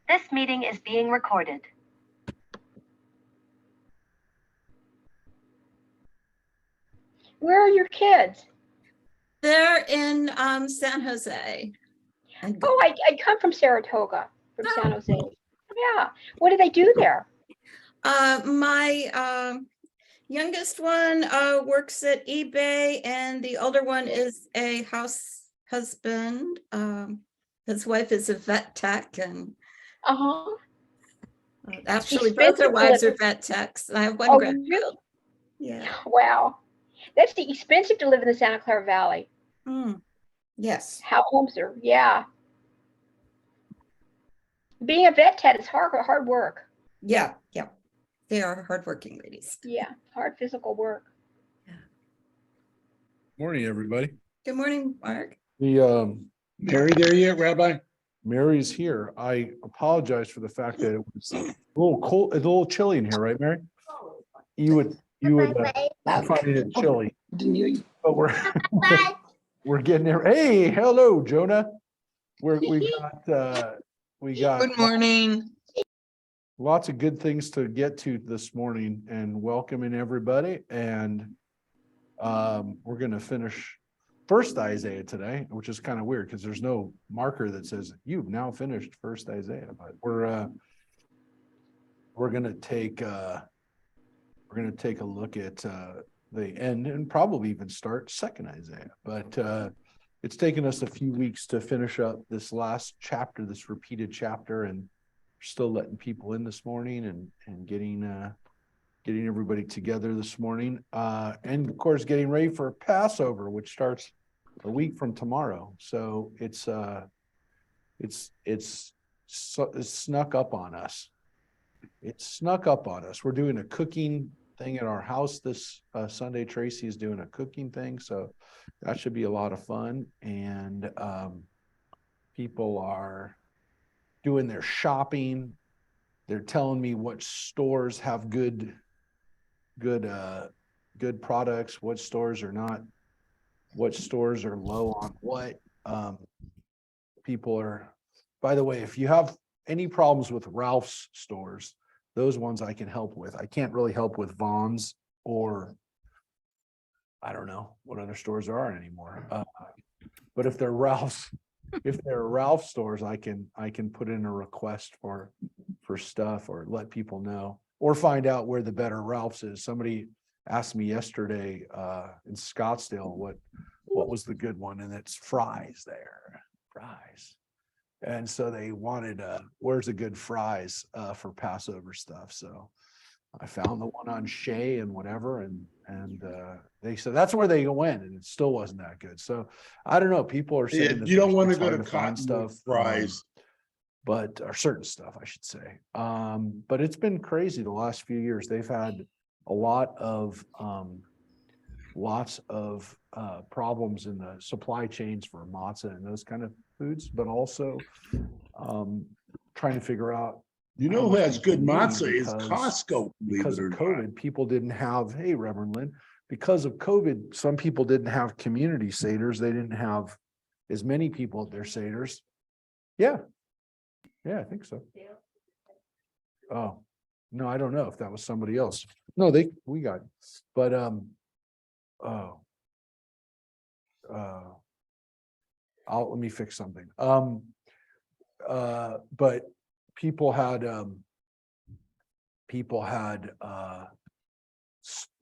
This meeting is being recorded. Where are your kids? They're in San Jose. Oh, I come from Saratoga, from San Jose. Yeah. What do they do there? My youngest one works at eBay, and the older one is a house husband. His wife is a vet tech, and actually both their wives are vet techs. I have one grandchild. Really? Yeah. Wow. That's expensive to live in the Santa Clara Valley. Yes. How homes are, yeah. Being a vet tech is hard work. Yeah. They are hardworking ladies. Yeah, hard physical work. Morning, everybody. Good morning, Mark. The Mary there yet, Rabbi? Mary's here. I apologize for the fact that it was a little cold, a little chilly in here, right, Mary? You would find it chilly. But we're getting there. Hey, hello, Jonah. We got Good morning. lots of good things to get to this morning, and welcoming everybody. And we're going to finish First Isaiah today, which is kind of weird because there's no marker that says you've now finished First Isaiah. But we're going to take a look at the end and probably even start Second Isaiah. But it's taken us a few weeks to finish up this last chapter, this repeated chapter, and we're still letting people in this morning and getting everybody together this morning, and of course getting ready for Passover, which starts a week from tomorrow. So it's snuck up on us. We're doing a cooking thing at our house this Sunday. Tracy is doing a cooking thing, so that should be a lot of fun. And people are doing their shopping. They're telling me what stores have good products, what stores are not, what stores are low on what. People are, by the way, if you have any problems with Ralph's stores, those ones I can help with. I can't really help with Vaughn's, or I don't know what other stores there are anymore. But if they're Ralph's stores, I can put in a request for stuff, or let people know, or find out where the better Ralph's is. Somebody asked me yesterday in Scottsdale what was the good one, and it's Fry's there. Fry's. And so they wanted where's a good Fry's for Passover stuff. So I found the one on Shea and whatever, and they said that's where they went, and it still wasn't that good. So I don't know. People are saying You don't want to go to find stuff, Fry's. but or certain stuff, I should say. But it's been crazy the last few years. They've had a lot of problems in the supply chains for matzah and those kind of foods, but also trying to figure out. You know who has good matzah is Costco. Because of COVID, people didn't have, hey, Reverend Lynn, because of COVID, some people didn't have community seders. They didn't have as many people at their seders. Yeah, I think so. Oh, no, I don't know if that was somebody else. No, we got, but let me fix something. But people had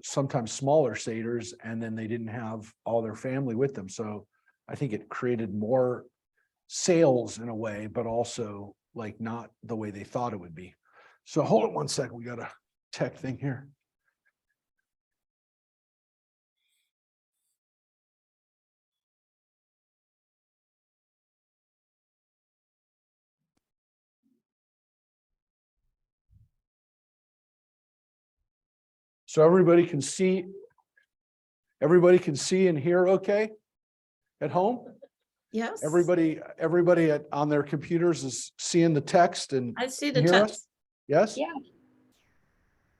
sometimes smaller seders, and then they didn't have all their family with them. So I think it created more sales in a way, but also like not the way they thought it would be. So hold on one second. We got a tech thing here. So everybody can see and hear okay at home? Yes. Everybody on their computers is seeing the text and I see the hear text. us? Yes? Yeah.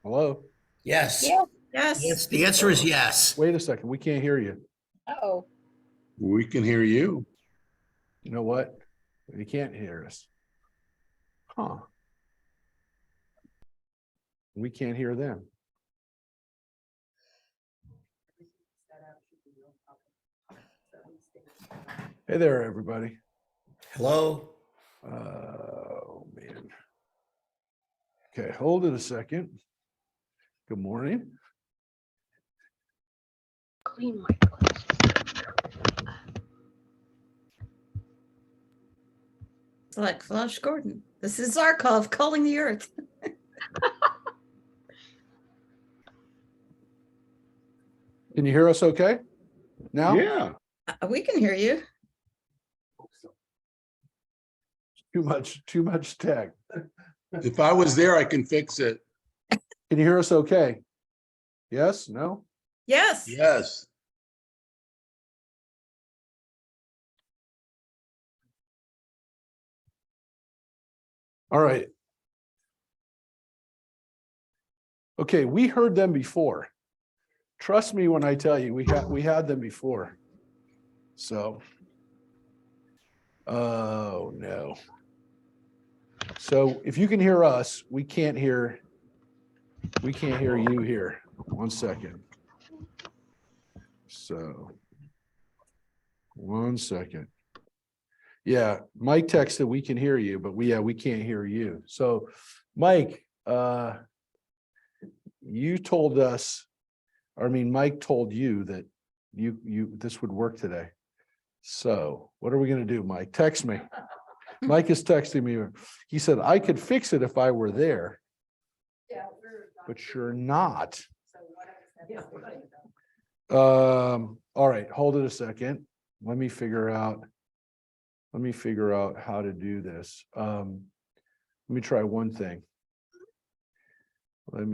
Hello? Yes. Yeah. Yes. The answer is yes. Wait a second. We can't hear you. Oh. We can hear you. You know what? You can't hear us. Huh. We can't hear them. Hey there, everybody. Hello? Oh, man. Okay, hold it a second. Good morning. Clean my glasses. It's like Flash Gordon. This is Zarkov calling the earth. Can you hear us okay? Now? Yeah, We can hear you. Too much tech. if I was there, I can fix it. Can you hear us okay? Yes, no? Yes. Yes. All right. Okay, we heard them before. Trust me when I tell you, we had them before. So. Oh, no. So if you can hear us, we can't hear you here. 1 second. So. 1 second. Yeah, Mike texted, we can hear you, but we can't hear you. So, Mike, you told us, Mike told you that this would work today. So what are we gonna do, Mike? Text me. Mike is texting me. He said, I could fix it if I were there. But you're not. All right, hold it a second. Let me figure out how to do this. Let me try one thing. I'm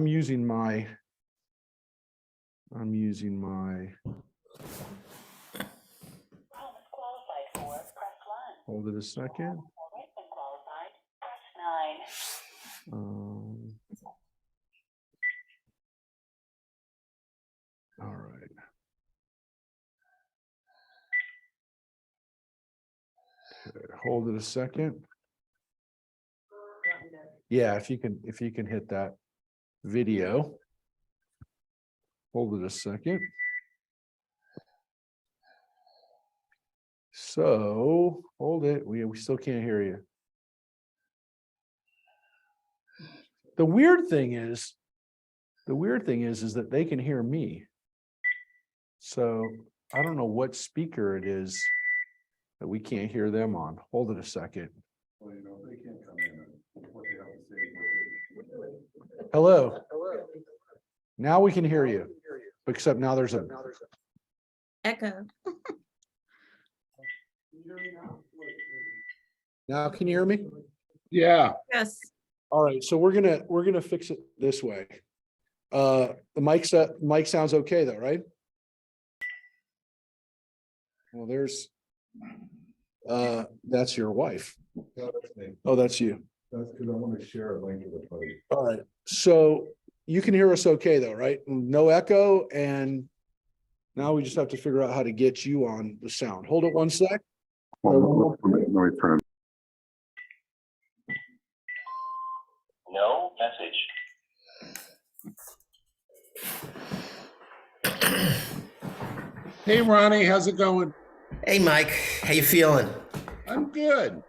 using my hold it a second. All right. Okay, hold it a second. Yeah, if you can hit that video. Hold it a second. So hold it. We still can't hear you. The weird thing is that they can hear me. So I don't know what speaker it is that we can't hear them on. Hold it a second. Hello. Now we can hear you, except now there's a Echo. Now can you hear me? Yeah. Yes. All right, so we're gonna fix it this way. The mic sounds okay though, right? Well, that's your wife. Oh, that's you. That's because I want to share a link to the post. All right, so you can hear us okay though, right? No echo, and now we just have to figure out how to get you on the sound. Hold it 1 sec. Let me turn. No message. Hey, Ronnie, how's it going? Hey, Mike, how you feeling? I'm good.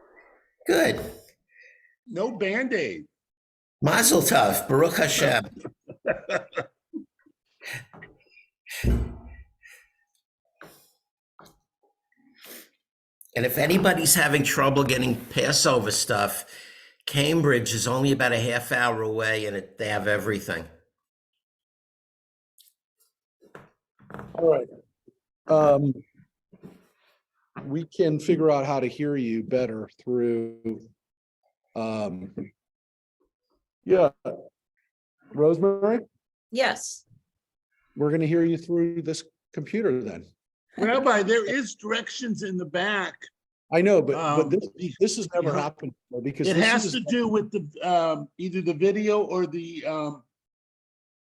Good. No Band-Aid. Mazel tov, Baruch Hashem. And if anybody's having trouble getting Passover stuff, Cambridge is only about a half hour away and they have everything. All right. We can figure out how to hear you better through, yeah. Rosemary, Yes. we're gonna hear you through this computer then. Rabbi, there is directions in the back. I know, but this has never yeah. happened before because It this has is to do with the either the video or the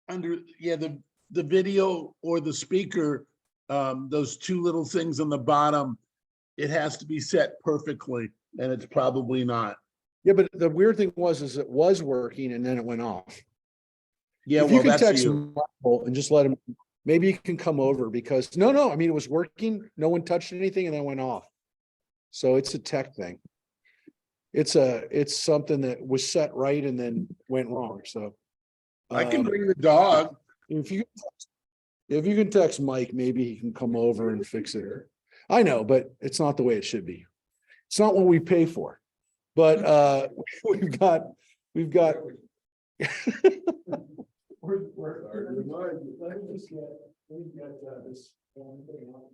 the video or the speaker, those two little things on the bottom. it has to be set perfectly, and it's probably not. Yeah, but the weird thing is it was working and then it went off. Yeah, If you well, can that's text you. Michael and just let him, maybe he can come over because no, I mean, it was working. No one touched anything and then went off. So it's a tech thing. It's something that was set right and then went wrong. So I can um, bring the dog. if you can text Mike, maybe he can come over and fix it. I know, but it's not the way it should be. It's not what we pay for. But we've got let me just get this thing up.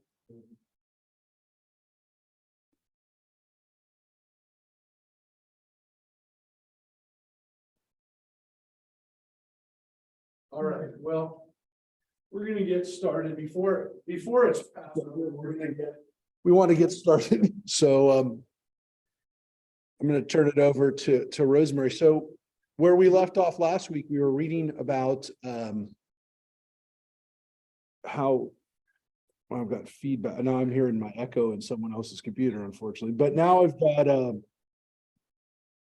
All right, well, we're gonna get started before it's past, we want to get started. So I'm gonna turn it over to Rosemary. So where we left off last week, we were reading about how well, I've got feedback. Now I'm hearing my echo in someone else's computer, unfortunately. But now I've got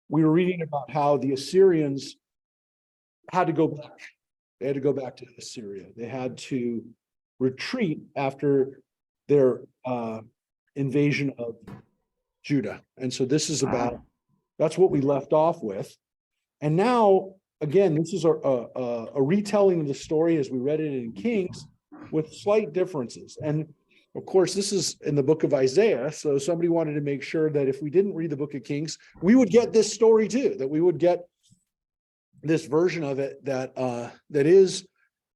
we were reading about how the Assyrians had to go back. They had to go back to Assyria. They had to retreat after their invasion of Judah. And so this is about, that's what we left off with. And now, again, this is a retelling of the story as we read it in Kings with slight differences. And of course, this is in the book of Isaiah. So somebody wanted to make sure that if we didn't read the book of Kings, we would get this story too, that we would get this version of it that is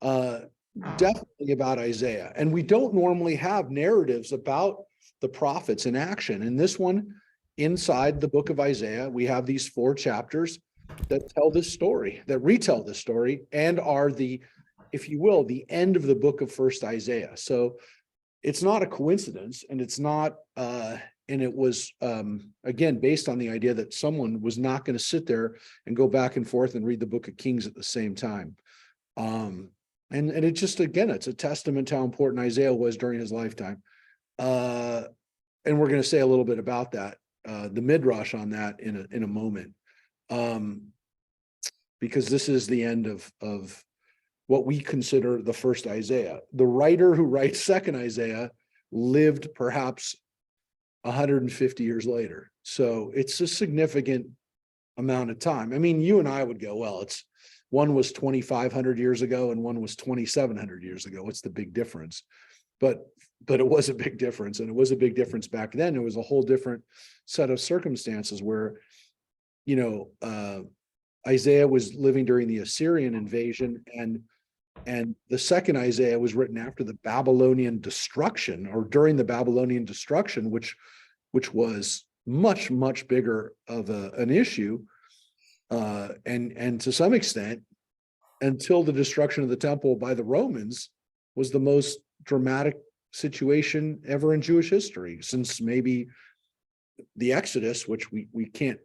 definitely about Isaiah. And we don't normally have narratives about the prophets in action. And this one, inside the book of Isaiah, we have these 4 chapters that tell this story, that retell this story, and are the, if you will, the end of the book of First Isaiah. So it's not a coincidence, and it's not and it was again based on the idea that someone was not going to sit there and go back and forth and read the book of Kings at the same time. And it just, again, it's a testament to how important Isaiah was during his lifetime. And we're going to say a little bit about that, the midrash on that in a moment, because this is the end of what we consider the first Isaiah. The writer who writes second Isaiah lived perhaps 150 years later. So it's a significant amount of time. I mean, you and I would go, well, one was 2,500 years ago and one was 2,700 years ago. What's the big difference? But it was a big difference, and it was a big difference back then. It was a whole different set of circumstances where, Isaiah was living during the Assyrian invasion, and the second Isaiah was written after the Babylonian destruction, or during the Babylonian destruction, which was much, much bigger of an issue. And to some extent, until the destruction of the temple by the Romans, was the most dramatic situation ever in Jewish history, since maybe the Exodus, which we can't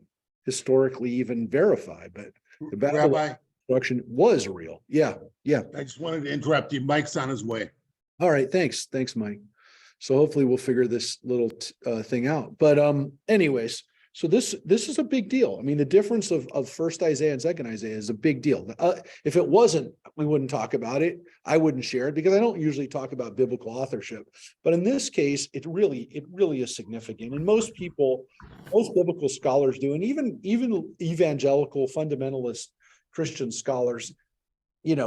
historically even verify, but the Babylonian Rabbi, destruction was real. Yeah. I just wanted to interrupt you. Mike's on his way. All right. Thanks, Mike. So hopefully we'll figure this little thing out. But anyways, so this is a big deal. I mean, the difference of first Isaiah and second Isaiah is a big deal. If it wasn't, we wouldn't talk about it. I wouldn't share it because I don't usually talk about biblical authorship. But in this case, it really is significant. And most biblical scholars do, and even evangelical fundamentalist Christian scholars,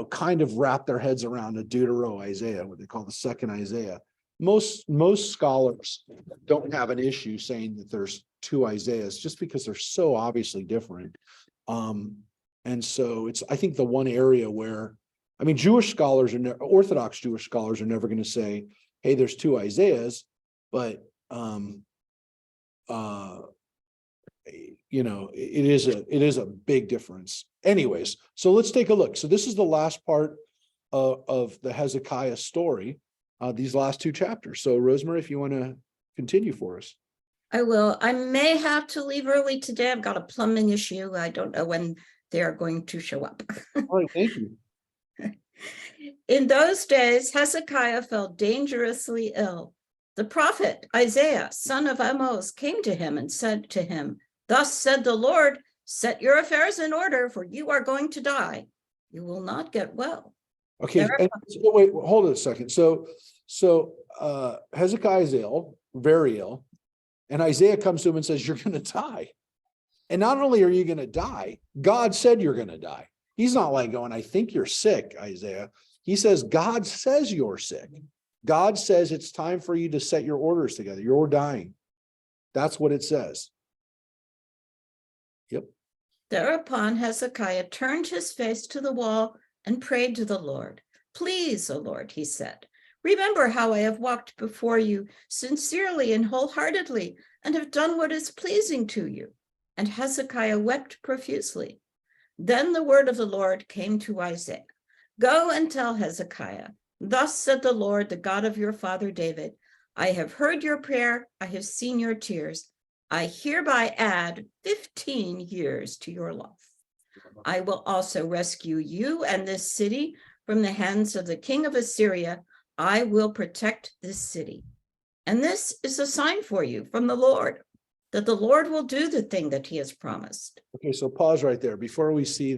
kind of wrap their heads around a Deutero-Isaiah, what they call the second Isaiah. Most scholars don't have an issue saying that there's 2 Isaiahs, just because they're so obviously different. And so it's, I think, the one area where, I mean, Orthodox Jewish scholars are never going to say, hey, there's 2 Isaiahs, but it is a big difference. Anyways, so let's take a look. So this is the last part of the Hezekiah story, these last 2 chapters. So Rosemary, if you want to continue for us. I will. I may have to leave early today. I've got a plumbing issue. I don't know when they are going to show up. All right, thank you. In those days, Hezekiah fell dangerously ill. The prophet Isaiah, son of Amos, came to him and said to him, "Thus said the Lord, set your affairs in order, for you are going to die. You will not get well." Okay, There- and so wait, hold it a second. So Hezekiah is ill, very ill, and Isaiah comes to him and says, "You're going to die." And not only are you going to die, God said you're going to die. He's not like going, "I think you're sick, Isaiah." He says, God says you're sick. God says it's time for you to set your orders together. You're dying. That's what it says. Yep. Thereupon Hezekiah turned his face to the wall and prayed to the Lord. "Please, O Lord," he said, "remember how I have walked before you sincerely and wholeheartedly and have done what is pleasing to you." And Hezekiah wept profusely. Then the word of the Lord came to Isaiah. "Go and tell Hezekiah, thus said the Lord, the God of your father David, I have heard your prayer, I have seen your tears. I hereby add 15 years to your life. I will also rescue you and this city from the hands of the king of Assyria. I will protect this city. And this is a sign for you from the Lord, that the Lord will do the thing that he has promised." Okay, so pause right there before we see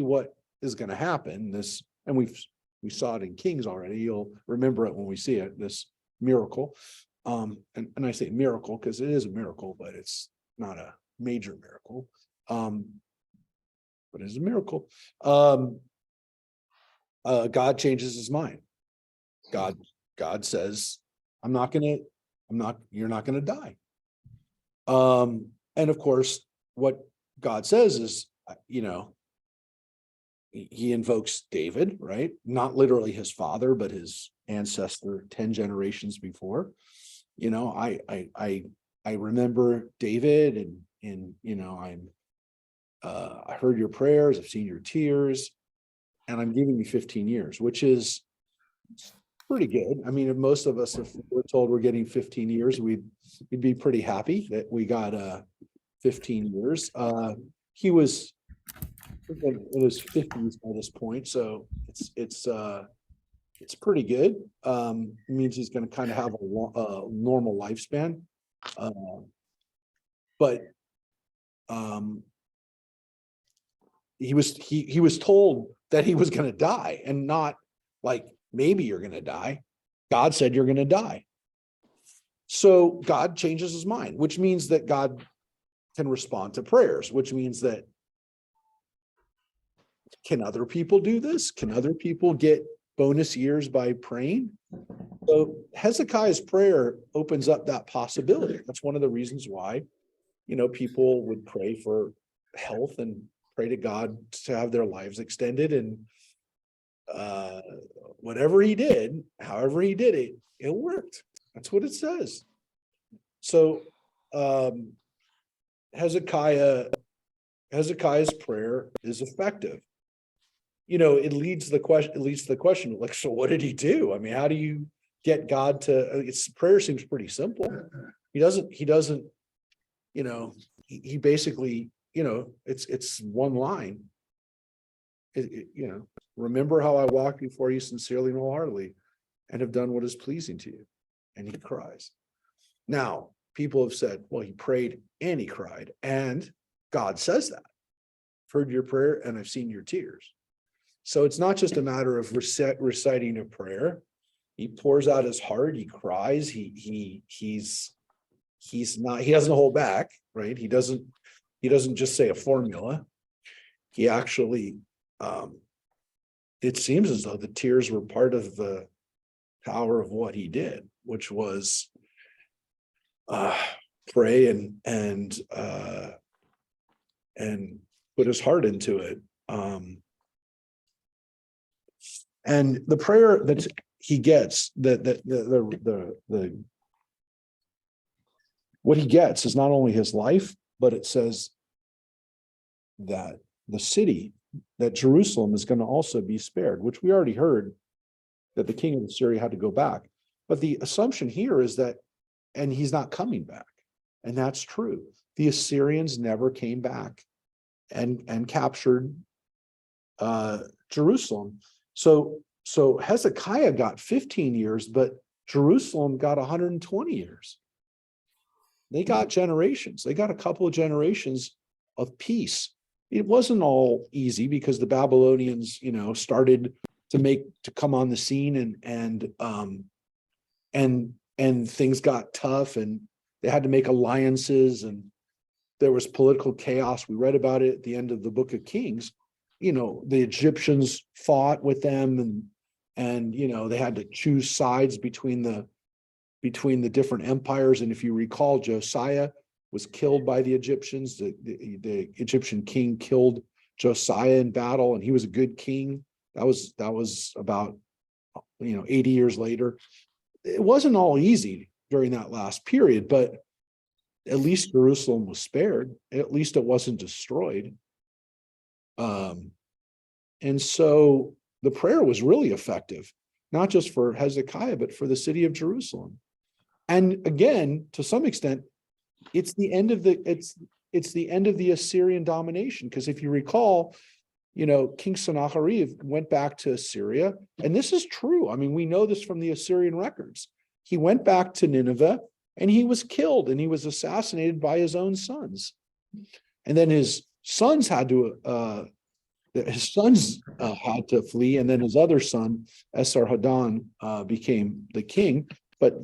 what is going to happen. This, and we saw it in Kings already. You'll remember it when we see it, this miracle. And I say miracle because it is a miracle, but it's not a major miracle. But it's a miracle. God changes his mind. God says, you're not gonna die. And of course, what God says is, he invokes David, right? Not literally his father, but his ancestor 10 generations before. I remember David and I heard your prayers, I've seen your tears, and I'm giving you 15 years, which is pretty good. I mean, if most of us, if we're told we're getting 15 years, we'd be pretty happy that we got 15 years. He was in his 50s by this point, so it's pretty good. It means he's going to kind of have a normal lifespan. But he was told that he was going to die, and not like, maybe you're going to die. God said you're going to die. So God changes his mind, which means that God can respond to prayers, which means that, can other people do this? Can other people get bonus years by praying? So Hezekiah's prayer opens up that possibility. That's one of the reasons why, people would pray for health and pray to God to have their lives extended. And whatever he did, however he did it, it worked. That's what it says. So Hezekiah's prayer is effective. It leads to the question, like, so what did he do? I mean, how do you get God to, prayer seems pretty simple. He doesn't, he basically, it's one line. Remember how I walked before you sincerely and wholeheartedly and have done what is pleasing to you. And he cries. Now, people have said, well, he prayed and he cried. And God says that. I've heard your prayer and I've seen your tears. So it's not just a matter of reciting a prayer. He pours out his heart. He cries. He doesn't hold back, right? He doesn't just say a formula. He actually, it seems as though the tears were part of the power of what he did, which was pray and put his heart into it. And the prayer that he gets, what he gets is not only his life, but it says that the city, that Jerusalem is going to also be spared, which we already heard that the king of Assyria had to go back. But the assumption here is that, and he's not coming back. And that's true. The Assyrians never came back and captured Jerusalem. So So Hezekiah got 15 years, but Jerusalem got 120 years. They got generations. They got a couple of generations of peace. It wasn't all easy because the Babylonians, started to come on the scene and things got tough and they had to make alliances and there was political chaos. We read about it at the end of the book of Kings. The Egyptians fought with them and they had to choose sides between the different empires. And if you recall, Josiah was killed by the Egyptians. The Egyptian king killed Josiah in battle, and he was a good king. That was about 80 years later. It wasn't all easy during that last period, but at least Jerusalem was spared. At least it wasn't destroyed. And so the prayer was really effective, not just for Hezekiah, but for the city of Jerusalem. And again, to some extent, it's the end of the Assyrian domination. Because if you recall, King Sennacherib went back to Assyria, and this is true. I mean, we know this from the Assyrian records. He went back to Nineveh and he was killed and he was assassinated by his own sons. And then his sons had to flee, and then his other son, Esarhaddon, became the king. But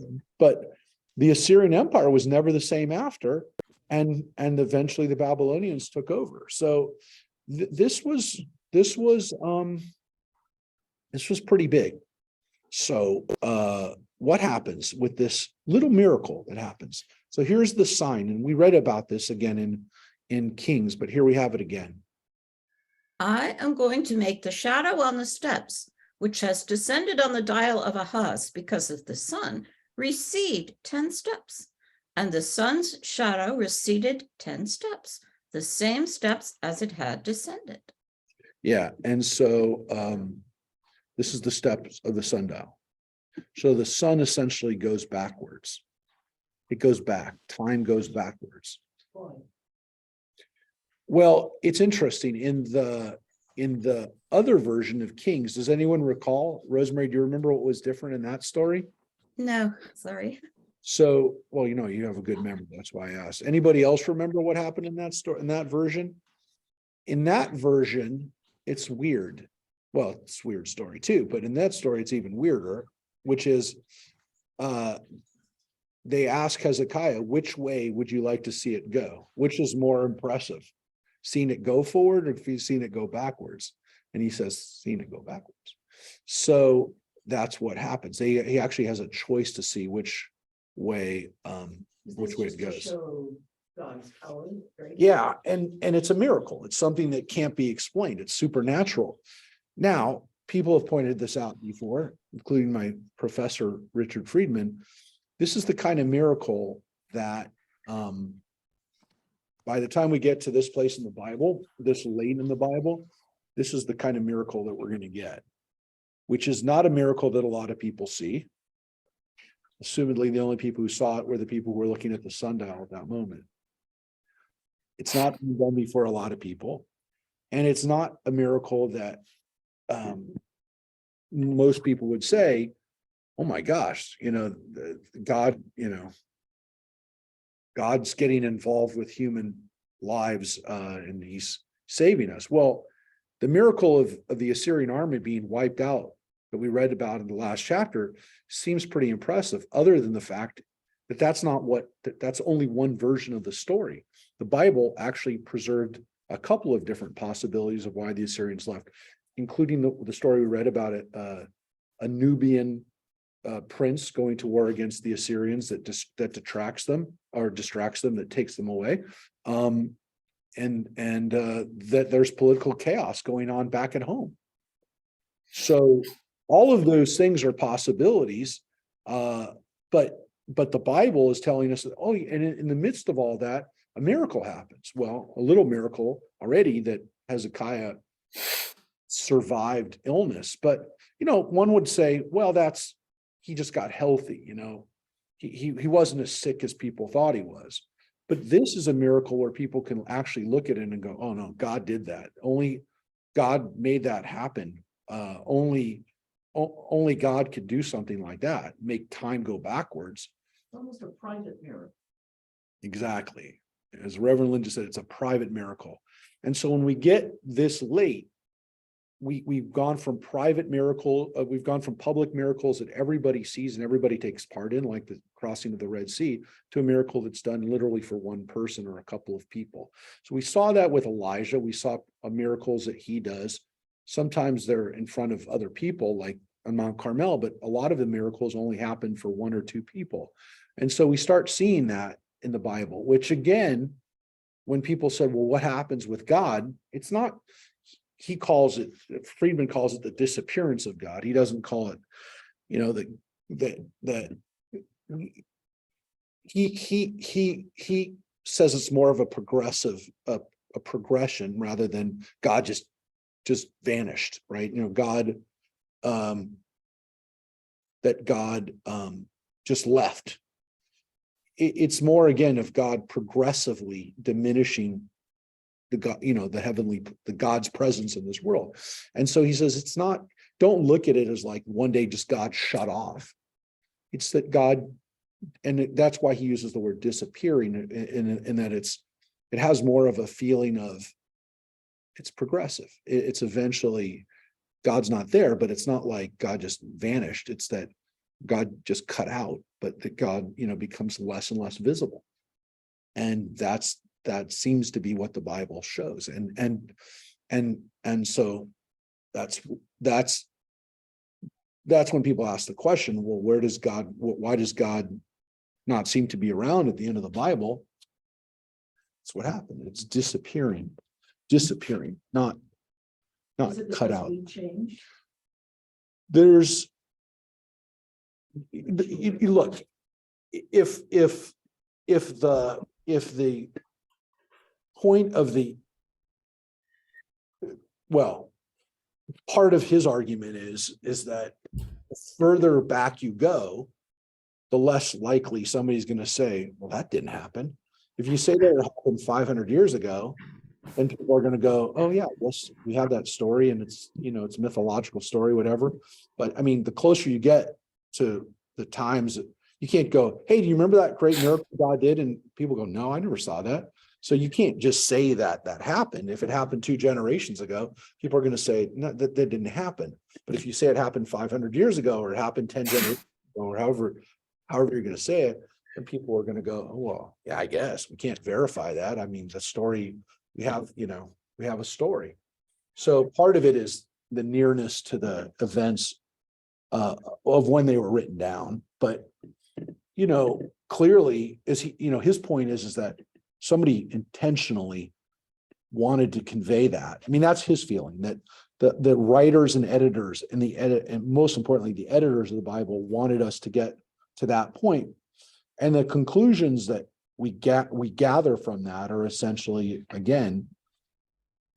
the Assyrian Empire was never the same after, and eventually the Babylonians took over. So this was pretty big. So what happens with this little miracle that happens? So here's the sign, and we read about this again in Kings, but here we have it again. I am going to make the shadow on the steps, which has descended on the dial of Ahaz because of the sun, recede 10 steps. And the sun's shadow receded 10 steps, the same steps as it had descended. Yeah, and so this is the steps of the sundial. So the sun essentially goes backwards. It goes back. Time goes backwards. Well, it's interesting. In the other version of Kings, does anyone recall? Rosemary, do you remember what was different in that story? No, sorry. So, well, you have a good memory. That's why I asked. Anybody else remember what happened in that story, in that version? In that version, it's weird. Well, it's a weird story too, but in that story, it's even weirder, which is they ask Hezekiah, which way would you like to see it go? Which is more impressive? Seeing it go forward, or if you've seen it go backwards? And he says, seeing it go backwards. So that's what happens. He actually has a choice to see which way it goes. Yeah, and it's a miracle. It's something that can't be explained. It's supernatural. Now, people have pointed this out before, including my professor, Richard Friedman. This is the kind of miracle that by the time we get to this place in the Bible, this late in the Bible, this is the kind of miracle that we're going to get, which is not a miracle that a lot of people see. Assumedly, the only people who saw it were the people who were looking at the sundial at that moment. It's not done before a lot of people. And it's not a miracle that most people would say, oh my gosh, God, God's getting involved with human lives and he's saving us. Well, the miracle of the Assyrian army being wiped out that we read about in the last chapter seems pretty impressive, other than the fact that that's only one version of the story. The Bible actually preserved a couple of different possibilities of why the Assyrians left, including the story we read about it, a Nubian prince going to war against the Assyrians that distracts them, that takes them away, and that there's political chaos going on back at home. So all of those things are possibilities, but the Bible is telling us that, and in the midst of all that, a miracle happens. Well, a little miracle already that Hezekiah survived illness, but one would say, well, he just got healthy. He wasn't as sick as people thought he was. But this is a miracle where people can actually look at it and go, oh no, God did that. Only God made that happen. Only only God could do something like that, make time go backwards. Almost a private miracle. Exactly. As Reverend Lynn just said, it's a private miracle. And so when we get this late, we've gone from private miracle, we've gone from public miracles that everybody sees and everybody takes part in, like the crossing of the Red Sea, to a miracle that's done literally for one person or a couple of people. So we saw that with Elijah. We saw miracles that he does. Sometimes they're in front of other people, like on Mount Carmel, but a lot of the miracles only happen for one or two people. And so we start seeing that in the Bible, which again, when people said, well, what happens with God? It's not, he calls it, Friedman calls it the disappearance of God. He doesn't call it, you know, he says it's more of a progressive, a progression rather than God just vanished, right? You know, God, that God just left. It's more again of God progressively diminishing the God, you know, the God's presence in this world. And so he says, it's not, don't look at it as like one day just God shut off. It's that God, and that's why he uses the word disappearing in that it has more of a feeling of it's progressive. It's eventually God's not there, but it's not like God just vanished. It's that God just cut out, but that God, you know, becomes less and less visible. And that seems to be what the Bible shows. And so that's when people ask the question, well, why does God not seem to be around at the end of the Bible? That's what happened. It's disappearing, not cut out. There's, you look, if the point of the, well, part of his argument is that the further back you go, the less likely somebody's going to say, well, that didn't happen. If you say that it happened 500 years ago, then people are going to go, oh yeah, we have that story and it's, you know, it's a mythological story, whatever. But I mean, the closer you get to the times, you can't go, hey, do you remember that great miracle God did? And people go, no, I never saw that. So you can't just say that happened. If it happened 2 generations ago, people are going to say, no, that didn't happen. But if you say it happened 500 years ago, or it happened 10 generations ago, or however you're going to say it, then people are going to go, oh, well, yeah, I guess we can't verify that. I mean, the story we have a story. So part of it is the nearness to the events of when they were written down. But, you know, clearly his point is that somebody intentionally wanted to convey that. I mean, that's his feeling, that the writers and editors and most importantly, the editors of the Bible wanted us to get to that point. And the conclusions that we gather from that are essentially, again,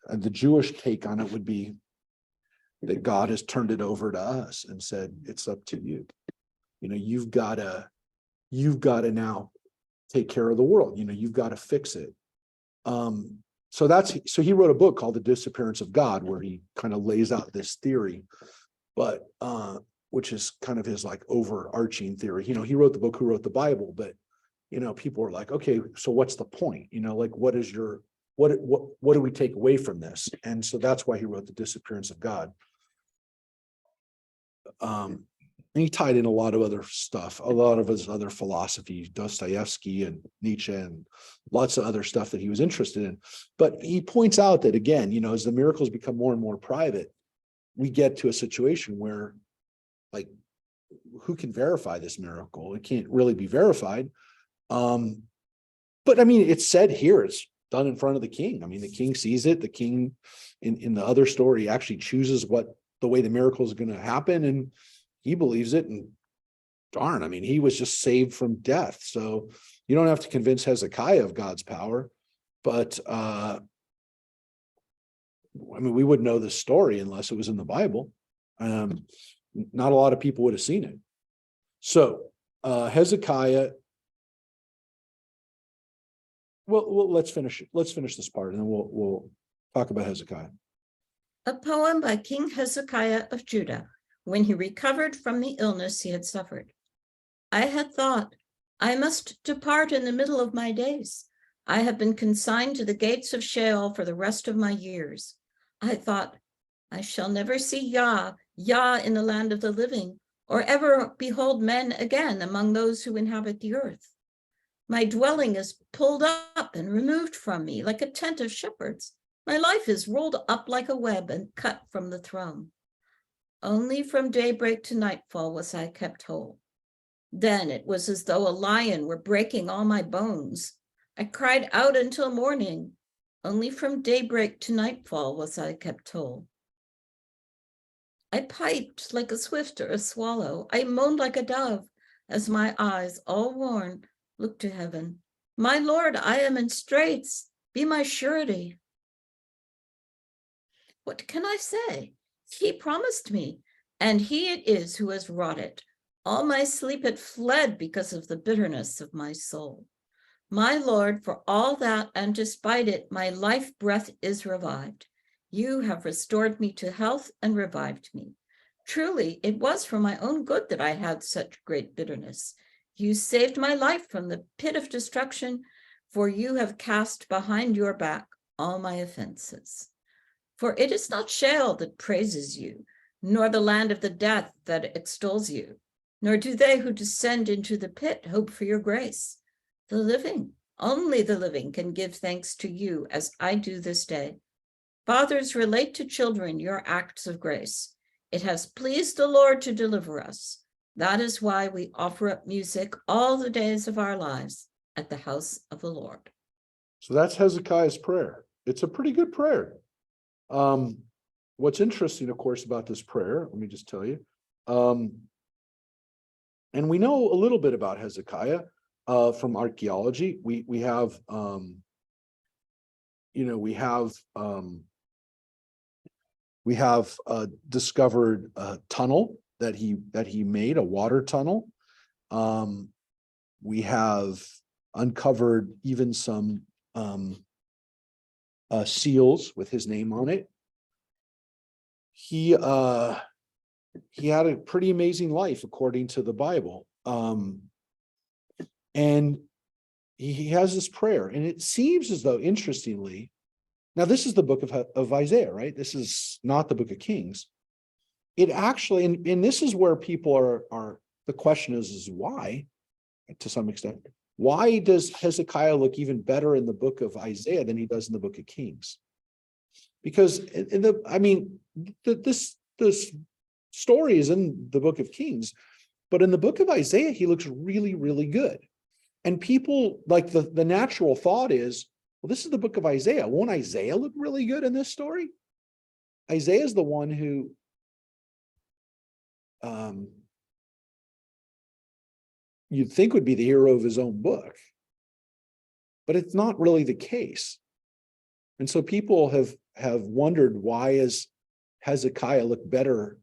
the Jewish take on it would be that God has turned it over to us and said, it's up to you. You know, you've got to now take care of the world. You know, you've got to fix it. So he wrote a book called The Disappearance of God, where he kind of lays out this theory, but which is kind of his like overarching theory. You know, he wrote the book, Who Wrote the Bible? But, you know, people are like, okay, so what's the point? You know, like, what do we take away from this? And so that's why he wrote The Disappearance of God. And he tied in a lot of other stuff, a lot of his other philosophy, Dostoevsky and Nietzsche and lots of other stuff that he was interested in. But he points out that, again, you know, as the miracles become more and more private, we get to a situation where, like, who can verify this miracle? It can't really be verified. But I mean, it's said here, it's done in front of the king. I mean, the king sees it. The king in the other story actually chooses the way the miracle is going to happen, and he believes it. And darn, I mean, he was just saved from death. So you don't have to convince Hezekiah of God's power, but I mean, we wouldn't know this story unless it was in the Bible. Not a lot of people would have seen it. So Hezekiah, well, let's finish this part, and then we'll talk about Hezekiah. A poem by King Hezekiah of Judah. when he recovered from the illness he had suffered. I had thought, I must depart in the middle of my days. I have been consigned to the gates of Sheol for the rest of my years. I thought, I shall never see Yah in the land of the living, or ever behold men again among those who inhabit the earth. My dwelling is pulled up and removed from me like a tent of shepherds. My life is rolled up like a web and cut from the throne. Only from daybreak to nightfall was I kept whole. Then it was as though a lion were breaking all my bones. I cried out until morning. Only from daybreak to nightfall was I kept whole. I piped like a swift or a swallow. I moaned like a dove as my eyes, all worn, looked to heaven. My Lord, I am in straits. Be my surety. What can I say? He promised me, and he it is who has wrought it. All my sleep had fled because of the bitterness of my soul. My Lord, for all that, and despite it, my life breath is revived. You have restored me to health and revived me. Truly, it was for my own good that I had such great bitterness. You saved my life from the pit of destruction, for you have cast behind your back all my offenses. For it is not Sheol that praises you, nor the land of the death that extols you, nor do they who descend into the pit hope for your grace. The living, only the living, can give thanks to you as I do this day. Fathers, relate to children your acts of grace. It has pleased the Lord to deliver us. That is why we offer up music all the days of our lives at the house of the Lord. So that's Hezekiah's prayer. It's a pretty good prayer. What's interesting, of course, about this prayer, let me just tell you, and we know a little bit about Hezekiah from archaeology. We have discovered a tunnel that he made, a water tunnel. We have uncovered even some seals with his name on it. He had a pretty amazing life according to the Bible. And he has this prayer, and it seems as though, interestingly, now this is the book of Isaiah, right? This is not the book of Kings. It actually, and this is where people are the question is why, to some extent, why does Hezekiah look even better in the book of Isaiah than he does in the book of Kings? Because this story is in the book of Kings, but in the book of Isaiah, he looks really, really good. And people, like the natural thought is, well, this is the book of Isaiah. Won't Isaiah look really good in this story? Isaiah is the one who you'd think would be the hero of his own book, but it's not really the case. And so people have wondered, why is Hezekiah look better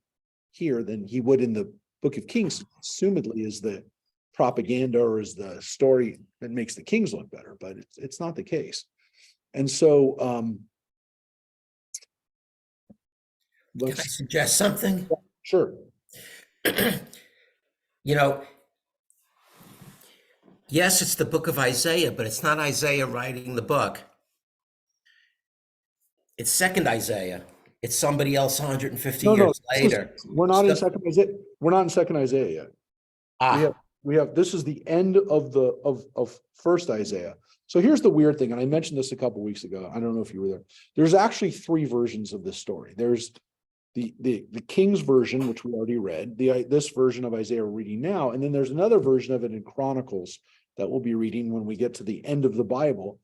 here than he would in the book of Kings? Assumedly is the propaganda or is the story that makes the Kings look better, but it's not the case. And so Can I suggest something? Sure. Yes, it's the book of Isaiah, but it's not Isaiah writing the book. It's second Isaiah. It's somebody else 150 years later. We're not in second Isaiah. We're not in second Isaiah yet. We have this is the end of first Isaiah. So here's the weird thing, and I mentioned this a couple of weeks ago. I don't know if you were there. There's actually three versions of this story. There's the King's version, which we already read, this version of Isaiah we're reading now, and then there's another version of it in Chronicles that we'll be reading when we get to the end of the Bible,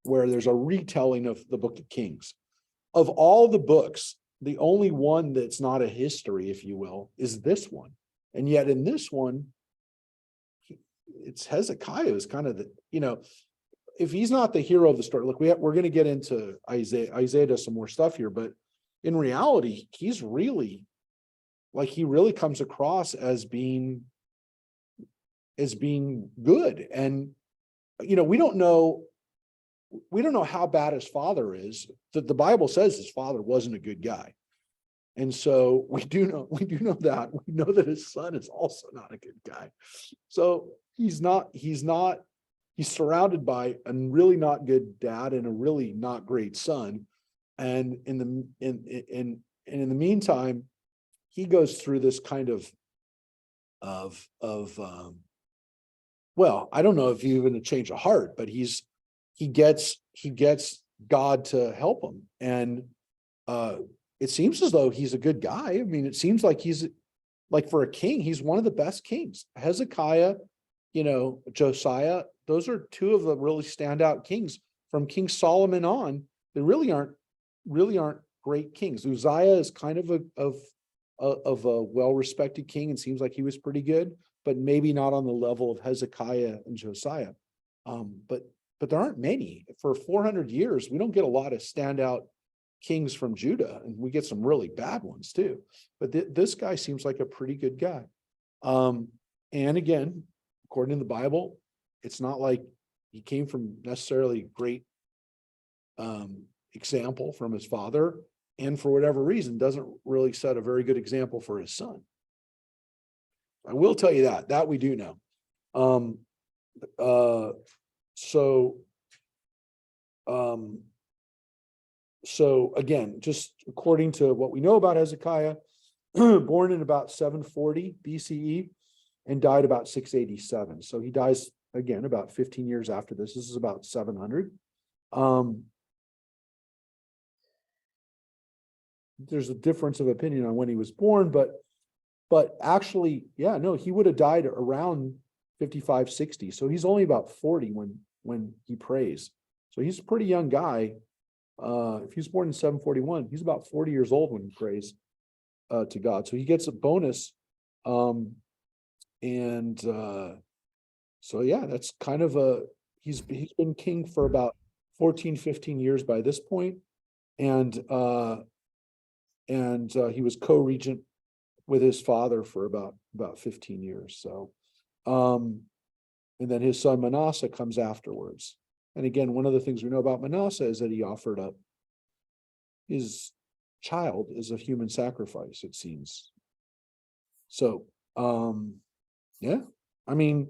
where there's a retelling of the book of Kings. Of all the books, the only one that's not a history, if you will, is this one. And yet in this one, it's Hezekiah is kind of if he's not the hero of the story. Look, we're going to get into Isaiah. Isaiah does some more stuff here, but in reality, he's really, he really comes across as being good. And we don't know how bad his father is. That the Bible says his father wasn't a good guy. And so we do know that. We know that his son is also not a good guy. So he's surrounded by a really not good dad and a really not great son. And in the meantime, he goes through this kind of well, I don't know if even a change of heart, but he gets God to help him. And it seems as though he's a good guy. I mean, it seems like he's like, for a king, he's one of the best kings. Hezekiah, Josiah, those are two of the really standout kings from King Solomon on. They really aren't great kings. Uzziah is kind of a well-respected king and seems like he was pretty good, but maybe not on the level of Hezekiah and Josiah. But there aren't many. For 400 years, we don't get a lot of standout kings from Judah, and we get some really bad ones too. But this guy seems like a pretty good guy. And again, according to the Bible, it's not like he came from necessarily great example from his father, and for whatever reason doesn't really set a very good example for his son. I will tell you that we do know. So again, just according to what we know about Hezekiah, born in about 740 BCE and died about 687. So he dies again about 15 years after this. This is about 700. There's a difference of opinion on when he was born, but actually, yeah, no, he would have died around 55, 60. So he's only about 40 when he prays. So he's a pretty young guy. If he was born in 741, he's about 40 years old when he prays to God. So he gets a bonus. So yeah, that's kind of he's been king for about 14, 15 years by this point. And he was co-regent with his father for about 15 years. So, and then his son Manasseh comes afterwards. And again, one of the things we know about Manasseh is that he offered up his child as a human sacrifice, it seems. So, yeah, I mean,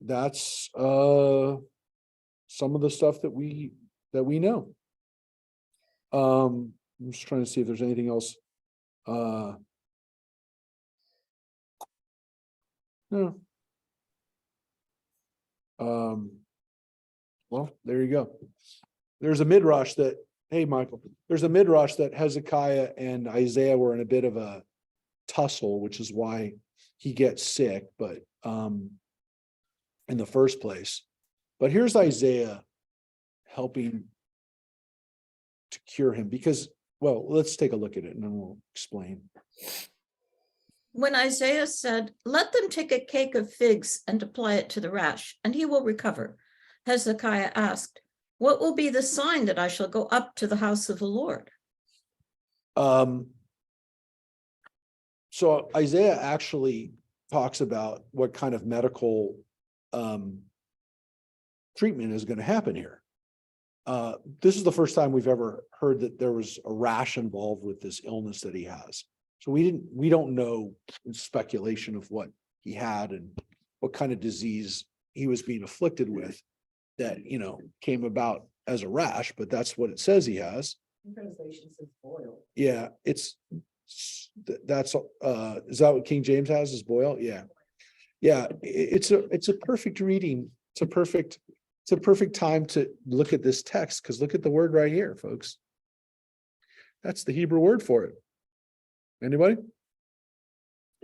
that's some of the stuff that we know. I'm just trying to see if there's anything else. No. Well, there you go. There's a midrash that, hey, Michael, there's a midrash that Hezekiah and Isaiah were in a bit of a tussle, which is why he gets sick, but in the first place. But here's Isaiah helping to cure him because, well, let's take a look at it and then we'll explain. When Isaiah said, "Let them take a cake of figs and apply it to the rash, and he will recover," Hezekiah asked, "What will be the sign that I shall go up to the house of the Lord?" So Isaiah actually talks about what kind of medical treatment is going to happen here. This is the first time we've ever heard that there was a rash involved with this illness that he has. So we don't know speculation of what he had and what kind of disease he was being afflicted with that, came about as a rash, but that's what it says he has. Translation says boil. Yeah, that's is that what King James has, is boil? Yeah. Yeah, it's a perfect reading. It's a perfect time to look at this text, because look at the word right here, folks. That's the Hebrew word for it. Anybody?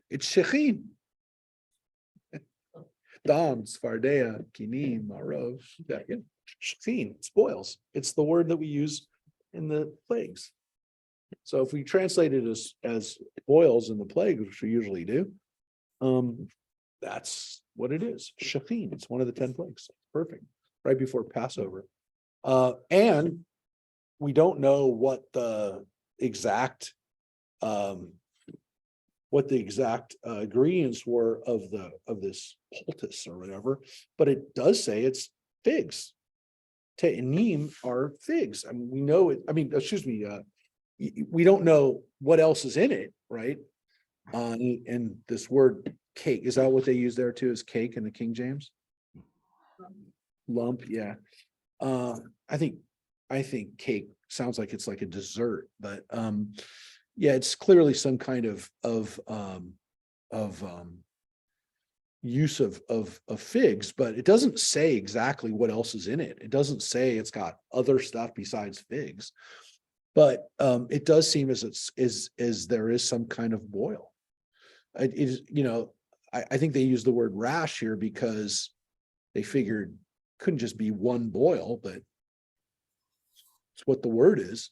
It's shechin. Dam, Sfardea, Kinim, Marov. Shechin, it spoils. It's the word that we use in the plagues. So if we translate it as boils in the plagues, which we usually do, that's what it is. Shechin. It's one of the 10 plagues. Perfect. Right before Passover. And we don't know what the exact ingredients were of this poultice or whatever, but it does say it's figs. Te'anim are figs. I mean, we know it. I mean, excuse me. We don't know what else is in it, right? And this word cake, is that what they use there too? Is cake in the King James? Lump, yeah. I think cake sounds like it's like a dessert, but yeah, it's clearly some kind of use of figs, but it doesn't say exactly what else is in it. It doesn't say it's got other stuff besides figs, but it does seem as there is some kind of boil. It is, I think they use the word rash here because they figured couldn't just be one boil, but it's what the word is.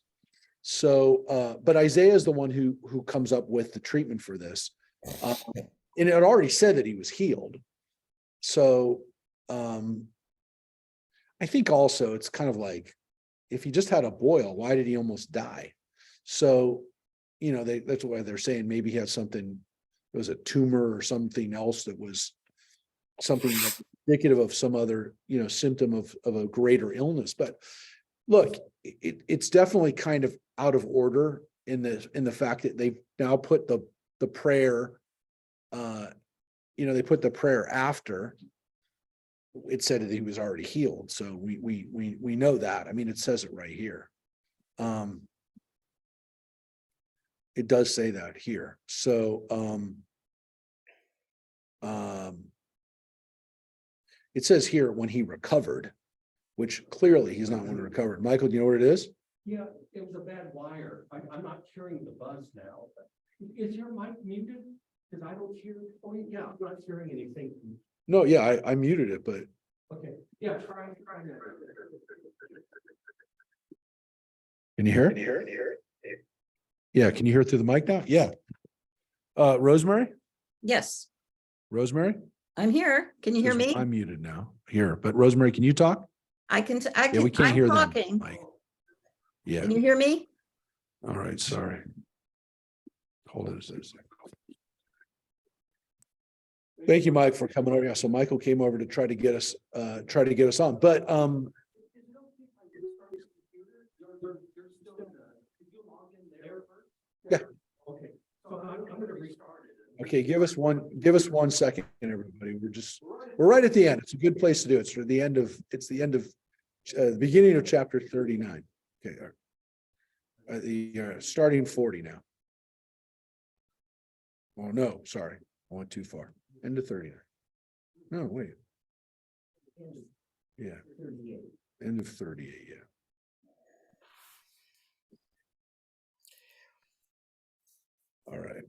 So, but Isaiah is the one who comes up with the treatment for this. And it already said that he was healed. So I think also it's kind of like, if he just had a boil, why did he almost die? So, that's why they're saying maybe he had something, it was a tumor or something else that was something that's indicative of some other, symptom of a greater illness. But look, it's definitely kind of out of order in the fact that they've now put the prayer, they put the prayer after it said that he was already healed. So we know that. I mean, it says it right here. It does say that here. So it says here when he recovered, which clearly he's not when he recovered. Michael, do you know what it is? Yeah, it was a bad wire. I'm not hearing the buzz now. But is your mic muted? Because I don't hear. Oh, yeah, I'm not hearing anything. No, yeah, I muted it, but Okay, yeah, try that. can you hear it? Yeah, can you hear it through the mic now? Yeah. Rosemary? Yes, Rosemary? I'm here. Can you hear me? I'm muted now here, but Rosemary, can you talk? I can, Yeah, we can't I'm hear them. talking. Mike. Yeah, Can you hear me? all right, sorry. Hold it a second. Thank you, Mike, for coming over. Yeah, so Michael came over to try to get us on, but yeah. Okay, so I'm going to restart it. Okay, give us 1 second, everybody. We're right at the end. It's a good place to do it. It's the end of the beginning of chapter 39. Okay, the starting 40 now. Oh no, sorry, I went too far. End of 39. No, wait. Yeah, end of 38. Yeah. All right.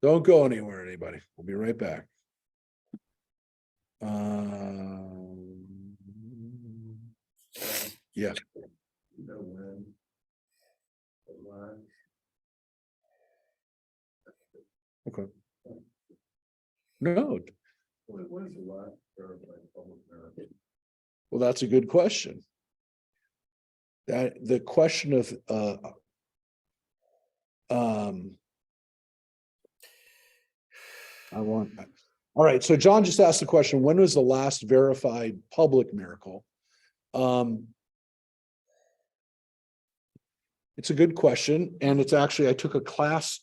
Don't go anywhere, anybody. We'll be right back. Yeah. Okay. No. Well, that's a good question. That the question of all right, so John just asked the question, when was the last verified public miracle? It's a good question, and it's actually, I took a class,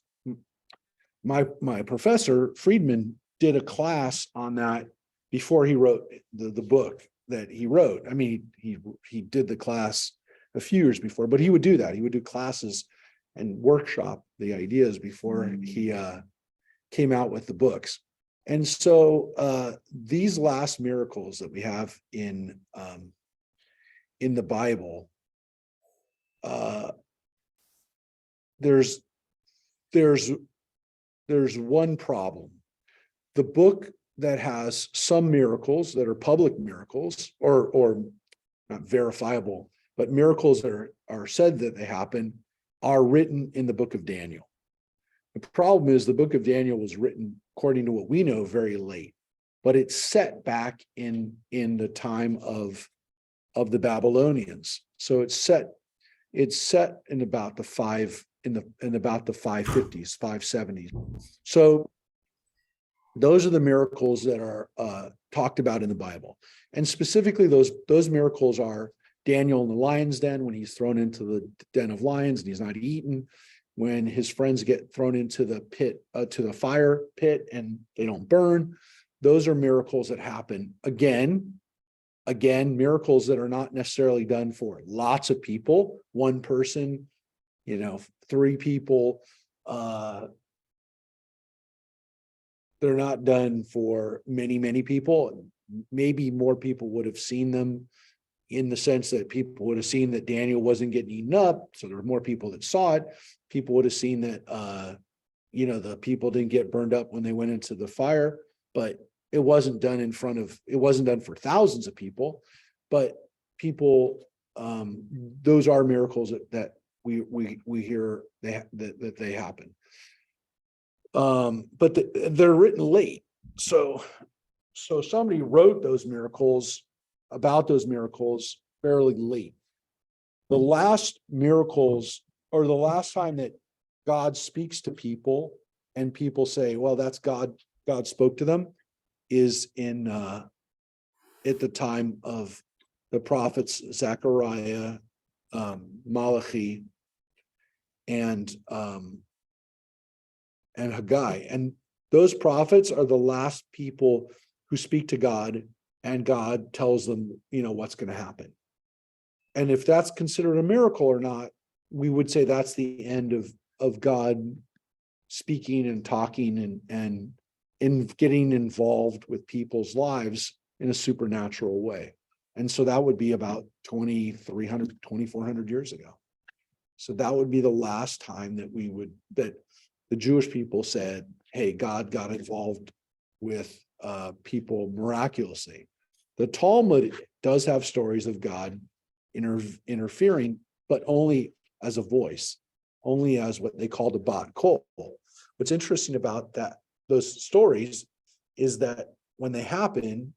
my professor Friedman did a class on that before he wrote the book that he wrote. I mean, he did the class a few years before, but he would do that. He would do classes and workshop the ideas before he came out with the books. And so these last miracles that we have in the Bible, there's one problem. The book that has some miracles that are public miracles or not verifiable, but miracles that are said that they happen are written in the book of Daniel. The problem is the book of Daniel was written, according to what we know, very late, but it's set back in the time of the Babylonians. So it's set in about the 550s, 570s. So Those are the miracles that are talked about in the Bible. And specifically, those miracles are Daniel in the lion's den when he's thrown into the den of lions and he's not eaten, when his friends get thrown into the pit, to the fire pit, and they don't burn. Those are miracles that happen again, miracles that are not necessarily done for lots of people, one person, 3 people. They're not done for many people. Maybe more people would have seen them, in the sense that people would have seen that Daniel wasn't getting eaten up. So there were more people that saw it. People would have seen that, the people didn't get burned up when they went into the fire, but it wasn't done for thousands of people, but people, those are miracles that we hear that they happen. But they're written late. So somebody wrote those miracles, about those miracles, fairly late. The last miracles, or the last time that God speaks to people and people say, well, that's God spoke to them, is in at the time of the prophets Zechariah, Malachi, and Haggai. And those prophets are the last people who speak to God, and God tells them, what's going to happen. And if that's considered a miracle or not, we would say that's the end of God speaking and talking and in getting involved with people's lives in a supernatural way. And so that would be about 2,300, 2,400 years ago. So that would be the last time that the Jewish people said, hey, God got involved with people miraculously. The Talmud does have stories of God interfering, but only as a voice, only as what they call the bat kol. What's interesting about those stories is that when they happen,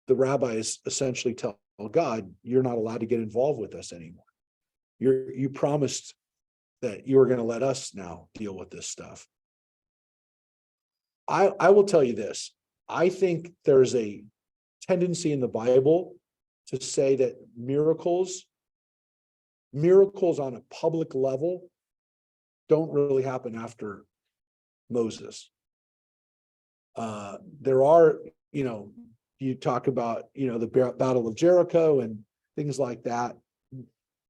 the rabbis essentially tell God, you're not allowed to get involved with us anymore. You promised that you were going to let us now deal with this stuff. I will tell you this. I think there's a tendency in the Bible to say that miracles on a public level don't really happen after Moses. There are, you talk about, the Battle of Jericho and things like that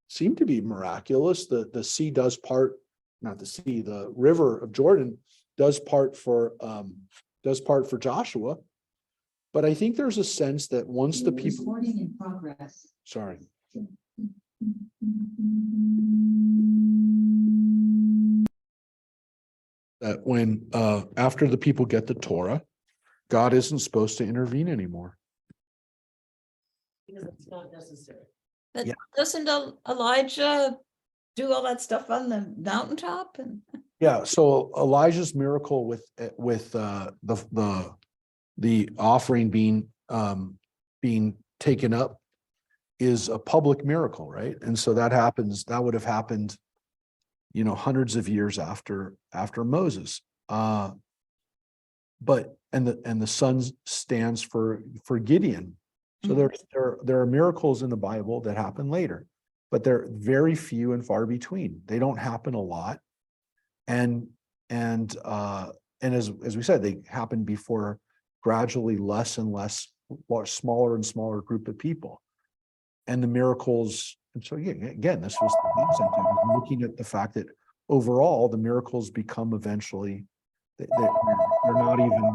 seem to be miraculous. The sea does part, not the sea, the river of Jordan does part for Joshua. But I think there's a sense that once the people, Recording in progress. sorry. That when after the people get the Torah, God isn't supposed to intervene anymore. Because it's not necessary. But Yeah. doesn't Elijah do all that stuff on the mountaintop? And Yeah, so Elijah's miracle with the offering being taken up is a public miracle, right? And so that would have happened, hundreds of years after Moses. But the sun stands for Gideon. So there are miracles in the Bible that happen later, but they're very few and far between. They don't happen a lot. And as we said, they happen before gradually less and less, smaller and smaller group of people. And the miracles, and so again, this was the incentive, looking at the fact that overall the miracles become eventually, they're not even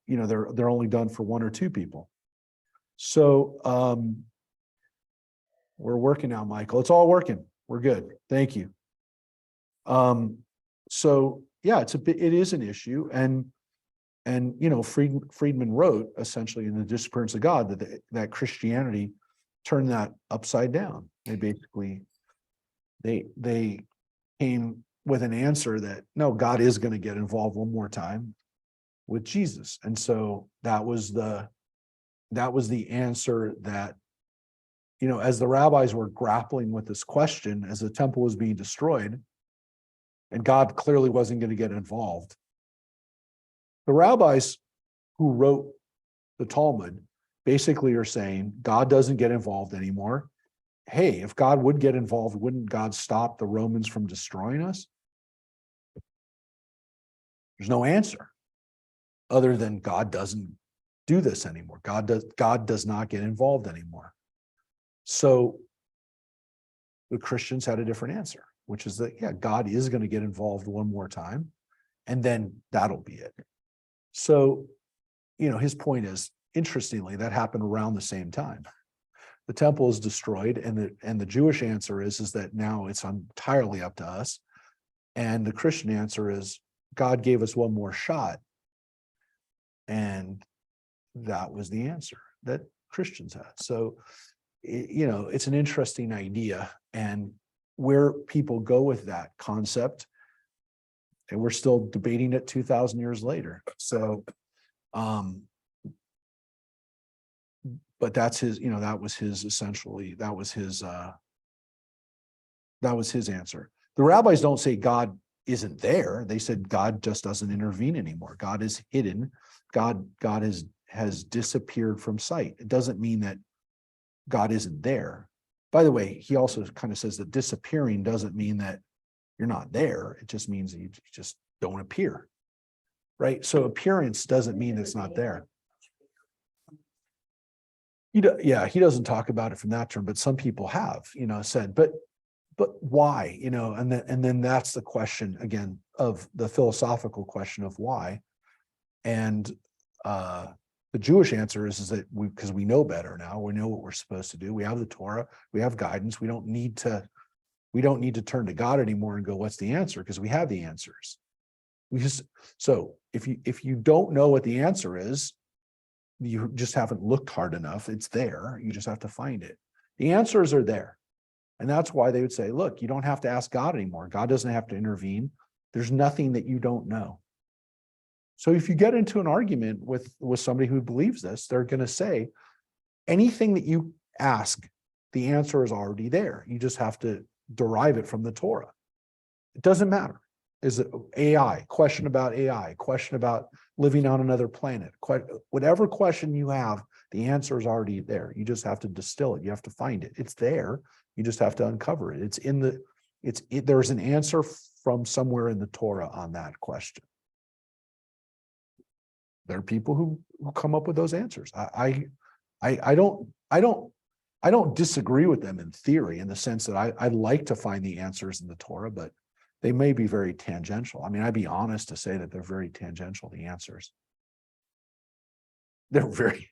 they're only done for 1 or 2 people. So we're working now, Michael. It's all working. We're good. Thank you. So yeah, it is an issue. And Friedman wrote essentially in The Disappearance of God that Christianity turned that upside down. They basically, they came with an answer that no, God is going to get involved one more time with Jesus. And so that was the answer that, as the rabbis were grappling with this question, as the temple was being destroyed, and God clearly wasn't going to get involved. The rabbis who wrote the Talmud basically are saying God doesn't get involved anymore. Hey, if God would get involved, wouldn't God stop the Romans from destroying us? There's no answer other than God doesn't do this anymore. God does not get involved anymore. So the Christians had a different answer, which is that, yeah, God is going to get involved one more time, and then that'll be it. So, his point is, interestingly, that happened around the same time. The temple is destroyed, and the Jewish answer is that now it's entirely up to us. And the Christian answer is God gave us one more shot. And that was the answer that Christians had. So, it's an interesting idea, and where people go with that concept, and we're still debating it 2,000 years later. So, but that's his, that was his answer. The rabbis don't say God isn't there. They said God just doesn't intervene anymore. God is hidden. God has disappeared from sight. It doesn't mean that God isn't there. By the way, he also kind of says that disappearing doesn't mean that you're not there. It just means that you just don't appear, right? So appearance doesn't mean it's not there. He doesn't talk about it from that term, but some people have, said, but why, and then that's the question again of the philosophical question of why. And the Jewish answer is that because we know better now, we know what we're supposed to do. We have the Torah, we have guidance. We don't need to turn to God anymore and go, what's the answer? Because we have the answers. So if you don't know what the answer is, you just haven't looked hard enough. It's there. You just have to find it. The answers are there. And that's why they would say, look, you don't have to ask God anymore. God doesn't have to intervene. There's nothing that you don't know. So if you get into an argument with somebody who believes this, they're going to say, anything that you ask, the answer is already there. You just have to derive it from the Torah. It doesn't matter. Is it AI, question about AI, question about living on another planet, whatever question you have, the answer is already there. You just have to distill it. You have to find it. It's there. You just have to uncover it. There's an answer from somewhere in the Torah on that question. There are people who come up with those answers. I don't disagree with them in theory, in the sense that I like to find the answers in the Torah, but they may be very tangential. I mean, I'd be honest to say that they're very tangential, the answers. They're very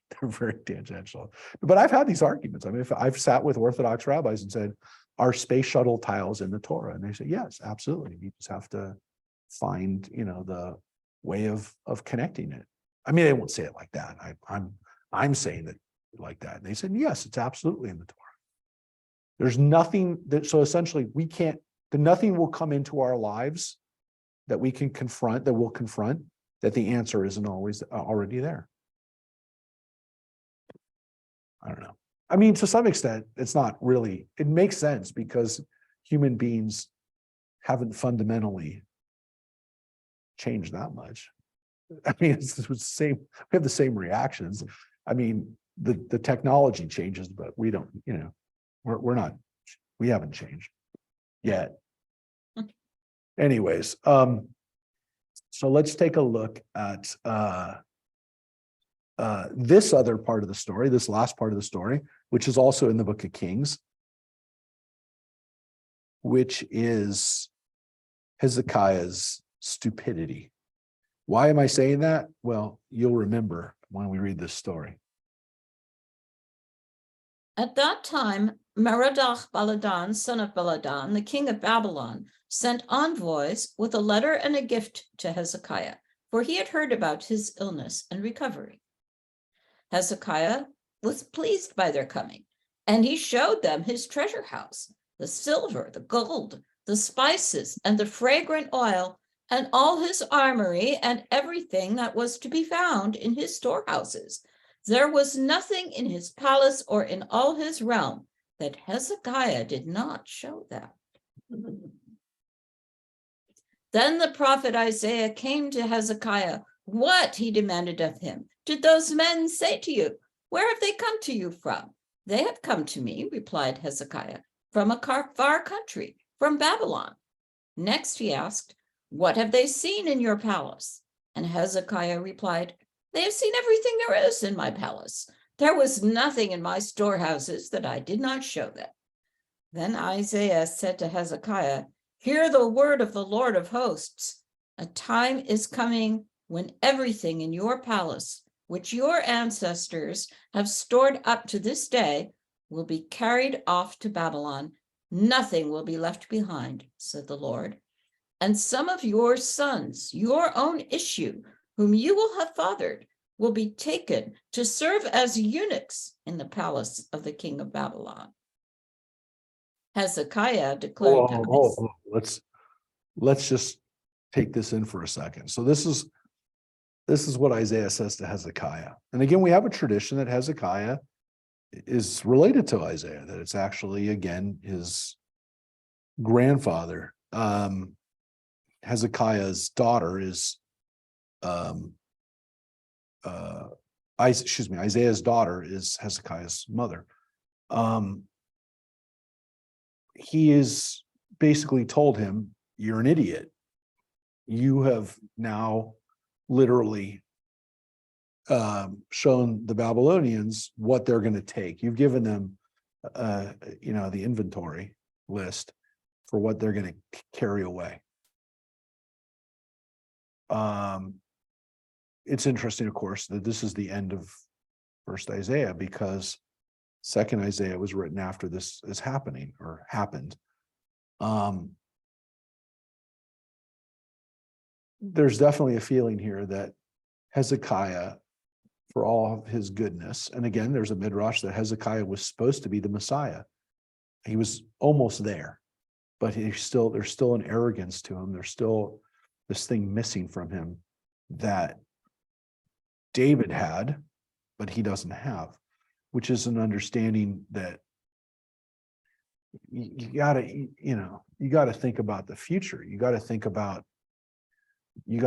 tangential. But I've had these arguments. I mean, if I've sat with Orthodox rabbis and said, are space shuttle tiles in the Torah? And they say, yes, absolutely. You just have to find, the way of connecting it. I mean, they won't say it like that. I'm saying it like that. And they said, yes, it's absolutely in the Torah. There's nothing so essentially nothing will come into our lives that we can confront, that the answer isn't always already there. I don't know. I mean, to some extent, it's not really, it makes sense because human beings haven't fundamentally changed that much. I mean, it's the same, we have the same reactions. I mean, the technology changes, but we don't, we haven't changed yet. Anyways, so let's take a look at this other part of the story, this last part of the story, which is also in the book of Kings, which is Hezekiah's stupidity. Why am I saying that? Well, you'll remember when we read this story. At that time, Merodach-Baladan, son of Baladan, the king of Babylon, sent envoys with a letter and a gift to Hezekiah, for he had heard about his illness and recovery. Hezekiah was pleased by their coming, and he showed them his treasure house, the silver, the gold, the spices, and the fragrant oil, and all his armory and everything that was to be found in his storehouses. There was nothing in his palace or in all his realm that Hezekiah did not show them. Then the prophet Isaiah came to Hezekiah. What, he demanded of him, did those men say to you? Where have they come to you from? They have come to me, replied Hezekiah, from a far country, from Babylon. Next he asked, what have they seen in your palace? And Hezekiah replied, they have seen everything there is in my palace. There was nothing in my storehouses that I did not show them. Then Isaiah said to Hezekiah, hear the word of the Lord of hosts. A time is coming when everything in your palace, which your ancestors have stored up to this day, will be carried off to Babylon. Nothing will be left behind, said the Lord. And some of your sons, your own issue, whom you will have fathered, will be taken to serve as eunuchs in the palace of the king of Babylon. Hezekiah declared to Hold on. Let's just take this in for a second. So this is what Isaiah says to Hezekiah. And again, we have a tradition that Hezekiah is related to Isaiah, that it's actually, again, his grandfather. Hezekiah's daughter is, Isaiah's daughter is Hezekiah's mother. He is basically told him, you're an idiot. You have now literally shown the Babylonians what they're going to take. You've given them, the inventory list for what they're going to carry away. It's interesting, of course, that this is the end of First Isaiah, because Second Isaiah was written after this is happening or happened. There's definitely a feeling here that Hezekiah, for all of his goodness, and again, there's a midrash that Hezekiah was supposed to be the Messiah. He was almost there, but there's still an arrogance to him. There's still this thing missing from him that David had, but he doesn't have, which is an understanding that you gotta think about the future. You got to think about the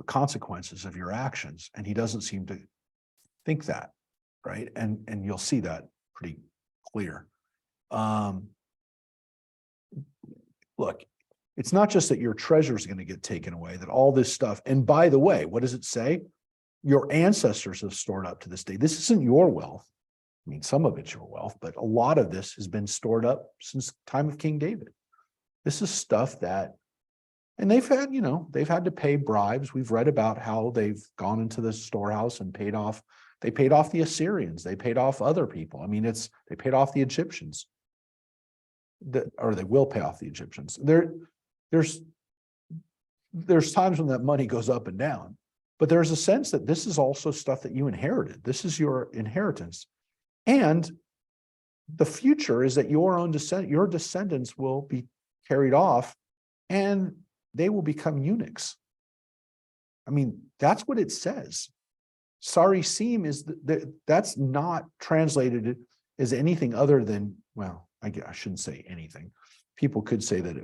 consequences of your actions. And he doesn't seem to think that, right? And you'll see that pretty clear. Look, it's not just that your treasure is going to get taken away, that all this stuff, and by the way, what does it say? Your ancestors have stored up to this day. This isn't your wealth. I mean, some of it's your wealth, but a lot of this has been stored up since the time of King David. This is stuff that, and they've had to pay bribes. We've read about how they've gone into the storehouse and they paid off the Assyrians. They paid off other people. I mean, they paid off the Egyptians. Or they will pay off the Egyptians. There's times when that money goes up and down, but there's a sense that this is also stuff that you inherited. This is your inheritance. And the future is that your descendants will be carried off and they will become eunuchs. I mean, that's what it says. Sarisim that's not translated as anything other than, well, I shouldn't say anything. People could say that it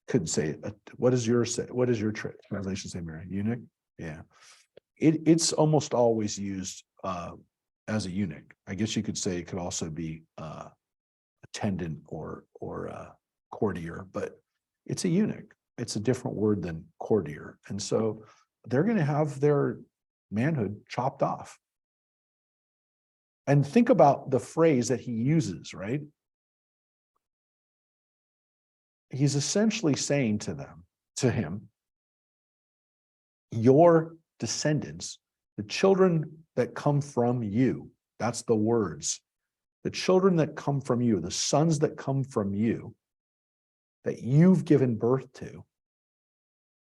could say, what does your translation say, Mary? Eunuch? Yeah. It's almost always used as a eunuch. I guess you could say it could also be attendant or courtier, but it's a eunuch. It's a different word than courtier. And so they're going to have their manhood chopped off. And think about the phrase that he uses, right? He's essentially saying to him, your descendants, the children that come from you, that's the words, the children that come from you, the sons that come from you, that you've given birth to,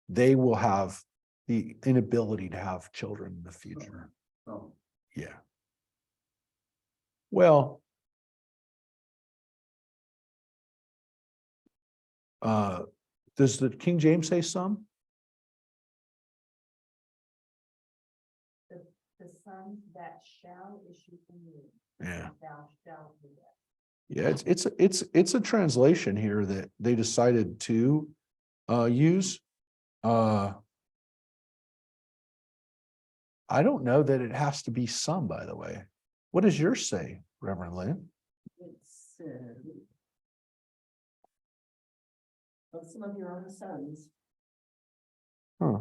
they will have the inability to have children in the future. Oh. Yeah. Well, does the King James say some? The sons that shall issue from you. Yeah. Thou shalt beget. Yeah, it's a translation here that they decided to use. I don't know that it has to be some, by the way. What does yours say, Reverend Lynn? It's, well, some of your own sons. Huh.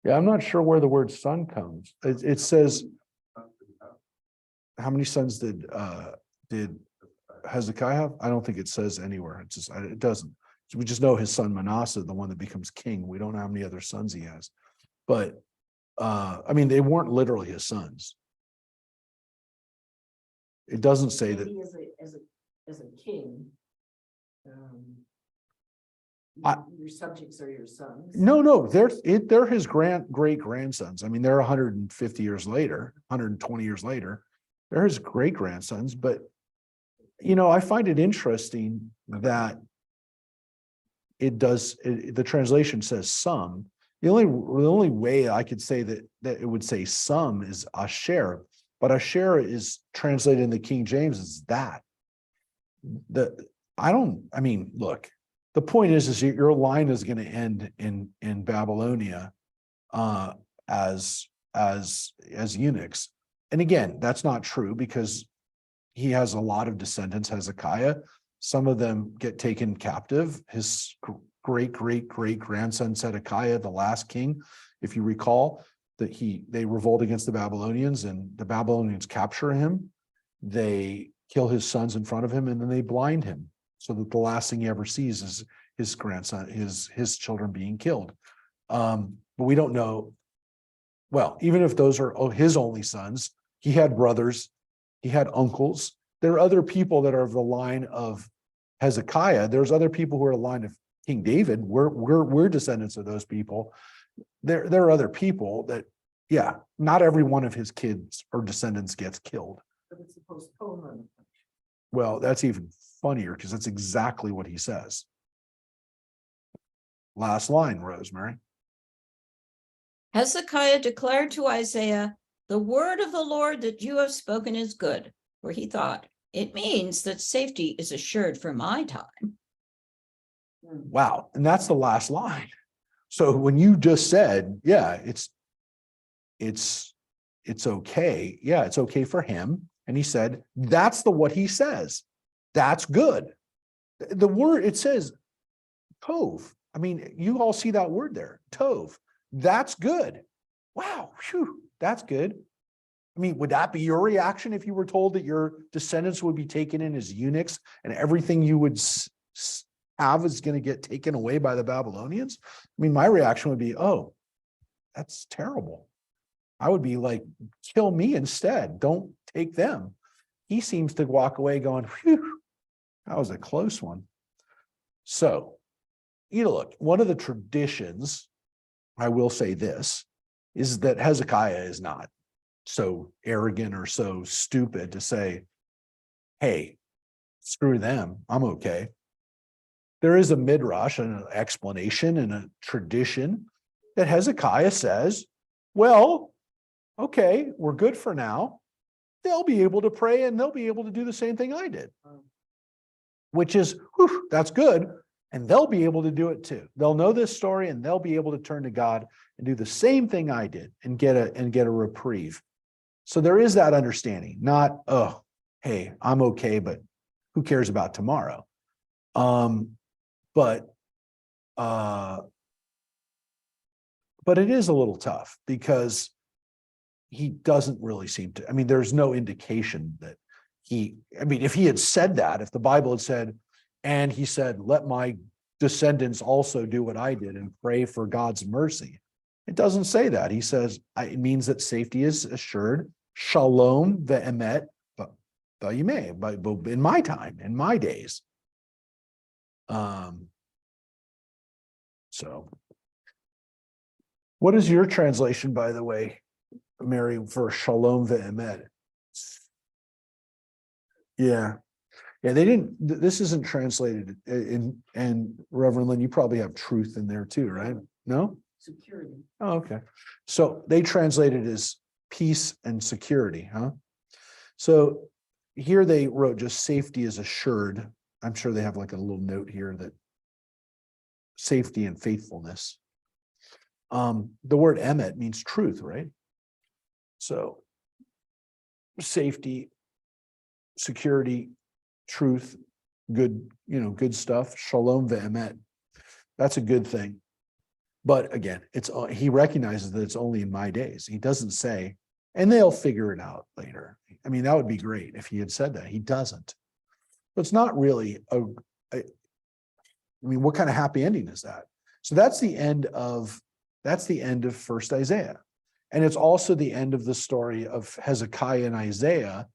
Yeah, I'm not sure where the word son comes. It says, how many sons did Hezekiah have? I don't think it says anywhere. It just, it doesn't. We just know his son Manasseh, the one that becomes king. We don't know how many other sons he has. But I mean, they weren't literally his sons. It doesn't say that. Maybe as a king. I- Your subjects are your sons. No, they're his great grandsons. I mean, they're 150 years later, 120 years later. They're his great grandsons, but I find it interesting that the translation says some. The only way I could say that it would say some is asher, but asher is translated in the King James as that. Look, the point is your line is going to end in Babylonia as eunuchs. And again, that's not true because he has a lot of descendants, Hezekiah. Some of them get taken captive. His great grandson Zedekiah, the last king, if you recall, that they revolt against the Babylonians and the Babylonians capture him. They kill his sons in front of him and then they blind him so that the last thing he ever sees is his grandson, his children being killed. But we don't know. Well, even if those are his only sons, he had brothers, he had uncles. There are other people that are of the line of Hezekiah. There's other people who are the line of King David. We're descendants of those people. There are other people that, yeah, not every one of his kids or descendants gets killed. But it's a postponement. Well, that's even funnier because that's exactly what he says. Last line, Rosemary. Hezekiah declared to Isaiah, "The word of the Lord that you have spoken is good," for he thought, "It means that safety is assured for my time." Wow. And that's the last line. So when you just said, yeah, it's okay. Yeah, it's okay for him. And he said, that's what he says. That's good. The word, it says tov. I mean, you all see that word there, tov. That's good. Wow. Whew, that's good. I mean, would that be your reaction if you were told that your descendants would be taken in as eunuchs and everything you would have is going to get taken away by the Babylonians? I mean, my reaction would be, oh, that's terrible. I would be like, kill me instead. Don't take them. He seems to walk away going, whew, that was a close one. So, look, one of the traditions, I will say this, is that Hezekiah is not so arrogant or so stupid to say, hey, screw them, I'm okay. There is a midrash and an explanation and a tradition that Hezekiah says, well, okay, we're good for now. They'll be able to pray and they'll be able to do the same thing I did, which is, whew, that's good. And they'll be able to do it too. They'll know this story and they'll be able to turn to God and do the same thing I did and get a reprieve. So there is that understanding, not, oh, hey, I'm okay, but who cares about tomorrow? But it is a little tough because he doesn't really seem to, I mean, there's no indication that if he had said that, if the Bible had said, and he said, let my descendants also do what I did and pray for God's mercy. It doesn't say that. He says, it means that safety is assured. Shalom ve'emet, but you may, but in my time, in my days. So what is your translation, by the way, Mary, for shalom ve'emet? Yeah. Yeah, they didn't, this isn't translated and Reverend Lynn, you probably have truth in there too, right? No? Security. Oh, okay. So they translated as peace and security, huh? So here they wrote just safety is assured. I'm sure they have like a little note here that safety and faithfulness. The word emet means truth, right? So safety, security, truth, good, good stuff. Shalom ve'emet. That's a good thing. But again, he recognizes that it's only in my days. He doesn't say, and they'll figure it out later. I mean, that would be great if he had said that. He doesn't. So it's not really I mean, what kind of happy ending is that? So that's the end of First Isaiah. And it's also the end of the story of Hezekiah and Isaiah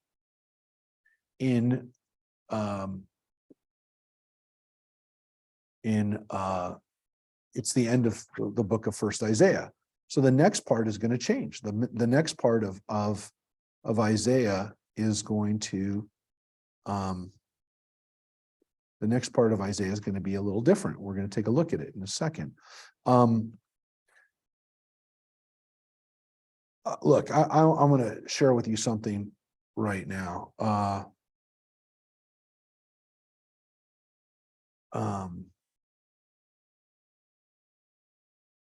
it's the end of the book of First Isaiah. So the next part is going to change. The next part of Isaiah is going to the next part of Isaiah is going to be a little different. We're going to take a look at it in a second. Look, I'm going to share with you something right now.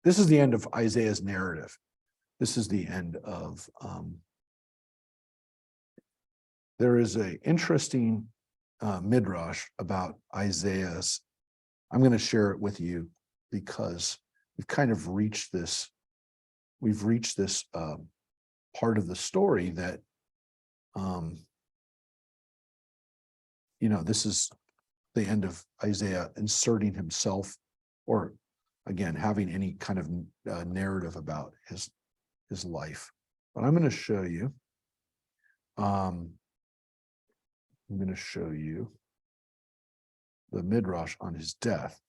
This is the end of Isaiah's narrative. This is the end of, there is an interesting midrash about Isaiah's. I'm going to share it with you because we've kind of reached this, part of the story that, this is the end of Isaiah inserting himself, or again, having any kind of narrative about his life. But I'm going to show you, the midrash on his death.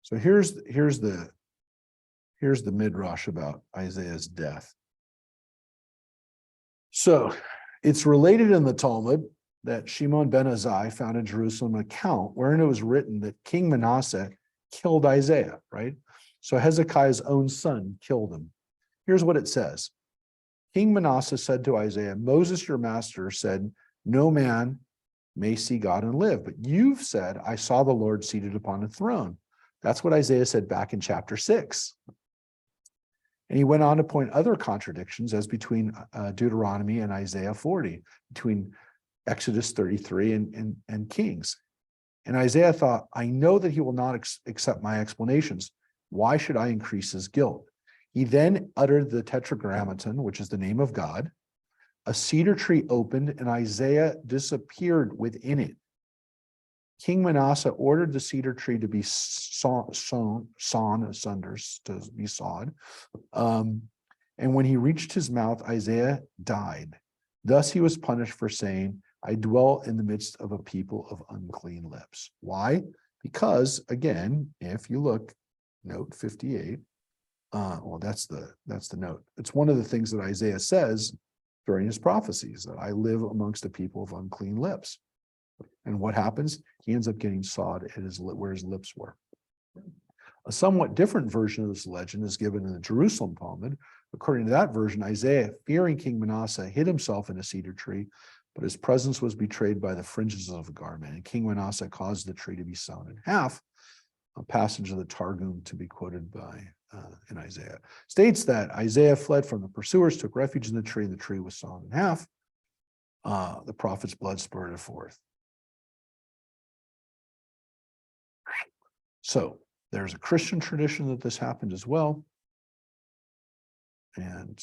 So here's the midrash about Isaiah's death. So it's related in the Talmud that Shimon ben Azai found in Jerusalem an account wherein it was written that King Manasseh killed Isaiah, right? So Hezekiah's own son killed him. Here's what it says. King Manasseh said to Isaiah, Moses, your master, said, no man may see God and live, but you've said, I saw the Lord seated upon a throne. That's what Isaiah said back in chapter 6. And he went on to point other contradictions as between Deuteronomy and Isaiah 40, between Exodus 33 and Kings. And Isaiah thought, I know that he will not accept my explanations. Why should I increase his guilt? He then uttered the tetragrammaton, which is the name of God. A cedar tree opened and Isaiah disappeared within it. King Manasseh ordered the cedar tree to be sawn asunder, to be sawed. And when he reached his mouth, Isaiah died. Thus he was punished for saying, I dwell in the midst of a people of unclean lips. Why? Because, again, if you look, note 58, well, that's the note. It's one of the things that Isaiah says during his prophecies, that I live amongst a people of unclean lips. And what happens? He ends up getting sawed at where his lips were. A somewhat different version of this legend is given in the Jerusalem Talmud. According to that version, Isaiah, fearing King Manasseh, hid himself in a cedar tree, but his presence was betrayed by the fringes of a garment, and King Manasseh caused the tree to be sawn in half. A passage of the Targum to be quoted by in Isaiah states that Isaiah fled from the pursuers, took refuge in the tree, and the tree was sawn in half. The prophet's blood spurted forth. So there's a Christian tradition that this happened as well. And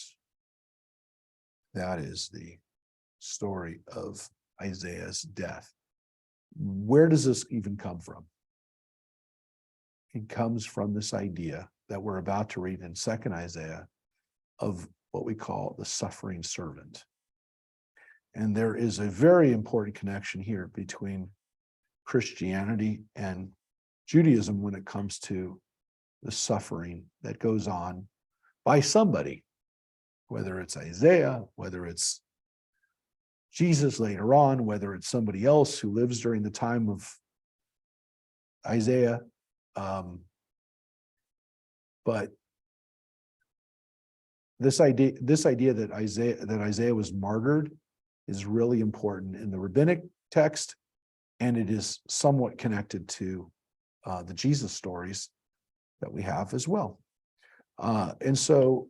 that is the story of Isaiah's death. Where does this even come from? It comes from this idea that we're about to read in 2nd Isaiah of what we call the suffering servant. And there is a very important connection here between Christianity and Judaism when it comes to the suffering that goes on by somebody, whether it's Isaiah, whether it's Jesus later on, whether it's somebody else who lives during the time of Isaiah. But this idea that Isaiah was martyred is really important in the rabbinic text, and it is somewhat connected to the Jesus stories that we have as well. And so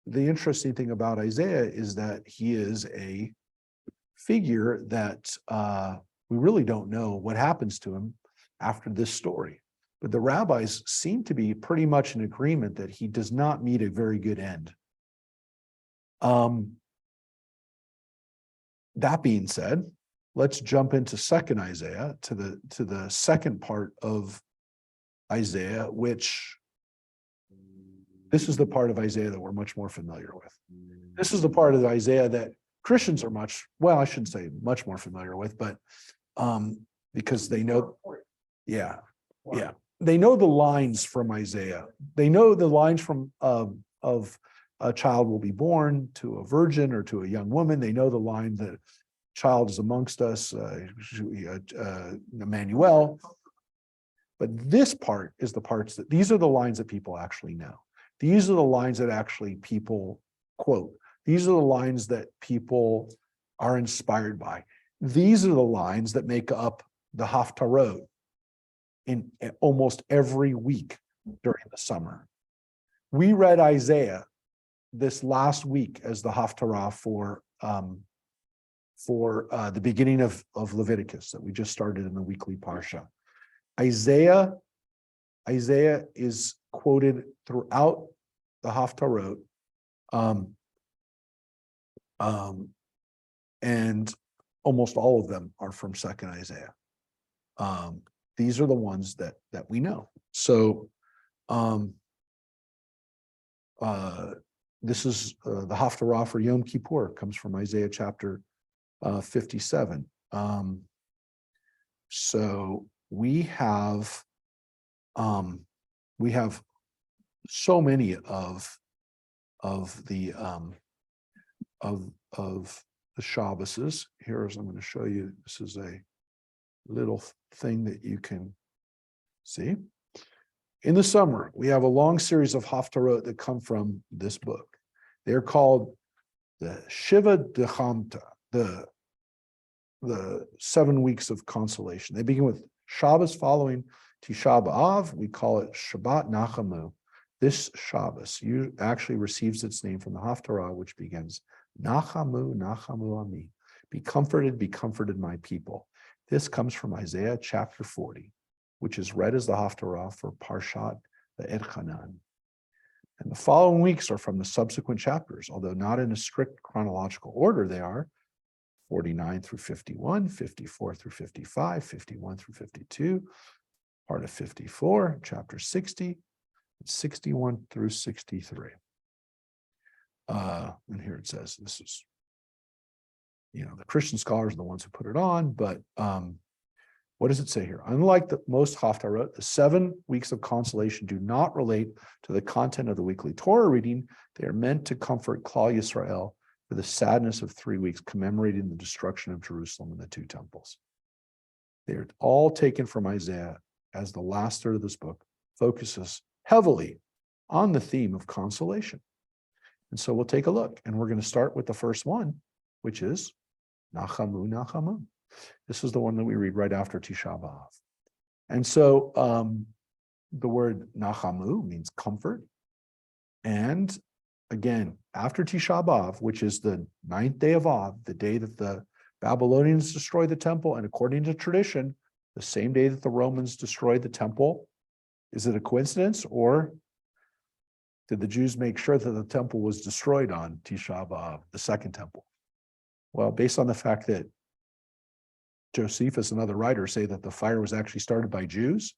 the interesting thing about Isaiah is that he is a figure that we really don't know what happens to him after this story. But the rabbis seem to be pretty much in agreement that he does not meet a very good end. That being said, let's jump into second Isaiah, to the second part of Isaiah, which this is the part of Isaiah that we're much more familiar with. This is the part of Isaiah that Christians are I shouldn't say much more familiar with, but because they know, yeah, they know the lines from Isaiah. They know the lines from of a child will be born to a virgin or to a young woman. They know the line that child is amongst us, Emmanuel. But this part is the parts that, these are the lines that people actually know. These are the lines that actually people quote. These are the lines that people are inspired by. These are the lines that make up the Haftarot in almost every week during the summer. We read Isaiah this last week as the Haftarah for the beginning of Leviticus that we just started in the weekly Parsha. Isaiah is quoted throughout the Haftarot, and almost all of them are from second Isaiah. These are the ones that we know. So this is the Haftarah for Yom Kippur, comes from Isaiah chapter 57. So we have so many of the Shabbases. Here's, I'm going to show you, this is a little thing that you can see. In the summer, we have a long series of Haftarot that come from this book. They're called the Shiva Dechamta, the 7 weeks of consolation. They begin with Shabbos following Tisha B'Av. We call it Shabbat Nachamu. This Shabbos actually receives its name from the Haftarah, which begins, Nachamu, Nachamu Ami. Be comforted, my people. This comes from Isaiah chapter 40, which is read as the Haftarah for Parshat Ve'etchanan. And the following weeks are from the subsequent chapters, although not in a strict chronological order. They are 49 through 51, 54 through 55, 51 through 52, part of 54, chapter 60, 61 through 63. And here it says, this is, the Christian scholars are the ones who put it on, but what does it say here? Unlike the most Haftarot, the 7 weeks of consolation do not relate to the content of the weekly Torah reading. They are meant to comfort Klal Yisrael for the sadness of 3 weeks commemorating the destruction of Jerusalem and the 2 temples. They are all taken from Isaiah, as the last third of this book focuses heavily on the theme of consolation. And so we'll take a look, and we're going to start with the first one, which is Nachamu, Nachamu. This is the one that we read right after Tisha B'Av. And so the word Nachamu means comfort. And again, after Tisha B'Av, which is the 9th day of Av, the day that the Babylonians destroyed the temple, and according to tradition, the same day that the Romans destroyed the temple. Is it a coincidence, or did the Jews make sure that the temple was destroyed on Tisha B'Av, the second temple? Well, based on the fact that Josephus and other writers say that the fire was actually started by Jews,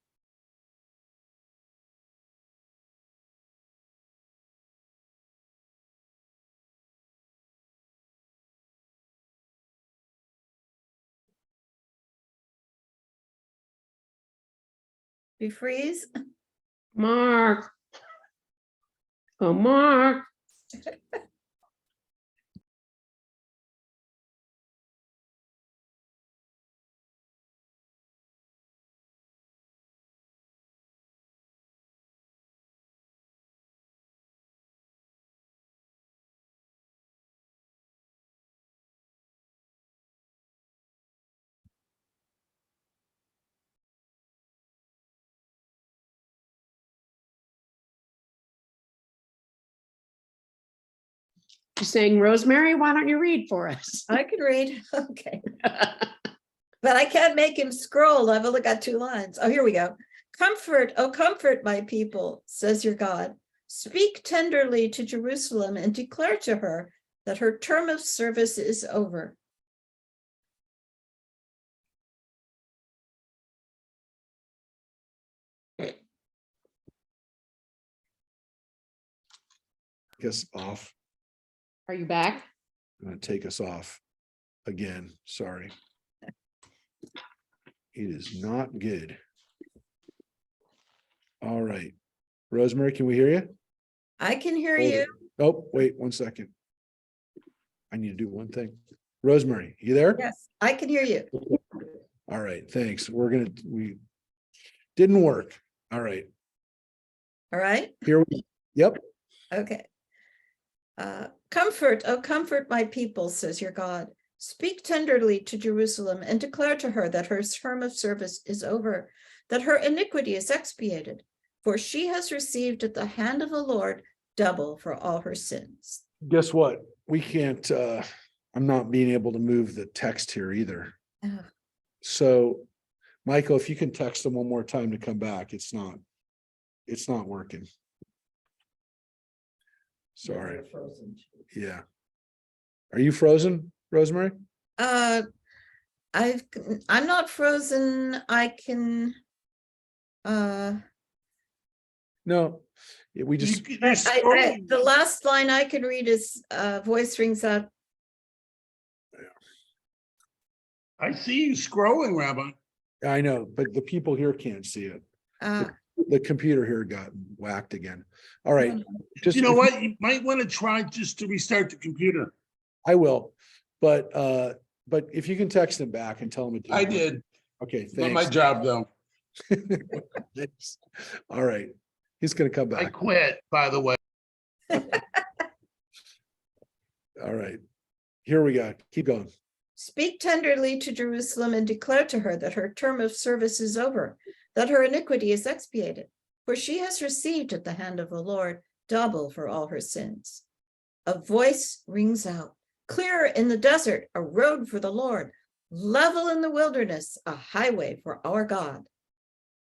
We freeze. Mark. Oh, Mark. She's saying, Rosemary, why don't you read for us? I can read. Okay. But I can't make him scroll. I've only got 2 lines. Oh, here we go. Comfort, oh, comfort my people, says your God. Speak tenderly to Jerusalem and declare to her that her term of service is over. Take us off. Are you back? I'm gonna take us off again. Sorry. It is not good. All right. Rosemary, can we hear you? I can hear Hold you. it. Oh, wait 1 second. I need to do one thing. Rosemary, you there? Yes, I can hear you. All right, thanks. We didn't work. All right, All right. here we, yep. Okay. Comfort, oh, comfort my people, says your God. Speak tenderly to Jerusalem and declare to her that her term of service is over, that her iniquity is expiated, for she has received at the hand of the Lord double for all her sins. Guess what? We can't, I'm not being able to move the text here either. Oh. So, Michael, if you can text them one more time to come back, it's not working. Sorry. They're frozen too. Yeah. Are you frozen, Rosemary? I'm not frozen. I can, No, we just, the last line I can read is, voice rings out. I see you scrolling, Rabbi. I know, but the people here can't see it. Uh, The computer here got whacked again. All right. Just, You know what? You might want to try just to restart the computer. I will, but if you can text them back and tell them. it didn't I work. did. Okay, Not my thanks. job, though. Thanks. All right, he's gonna come I back. quit, by the way. All right, here we go. Keep going. Speak tenderly to Jerusalem and declare to her that her term of service is over, that her iniquity is expiated, for she has received at the hand of the Lord double for all her sins. A voice rings out, clear in the desert, a road for the Lord, level in the wilderness, a highway for our God.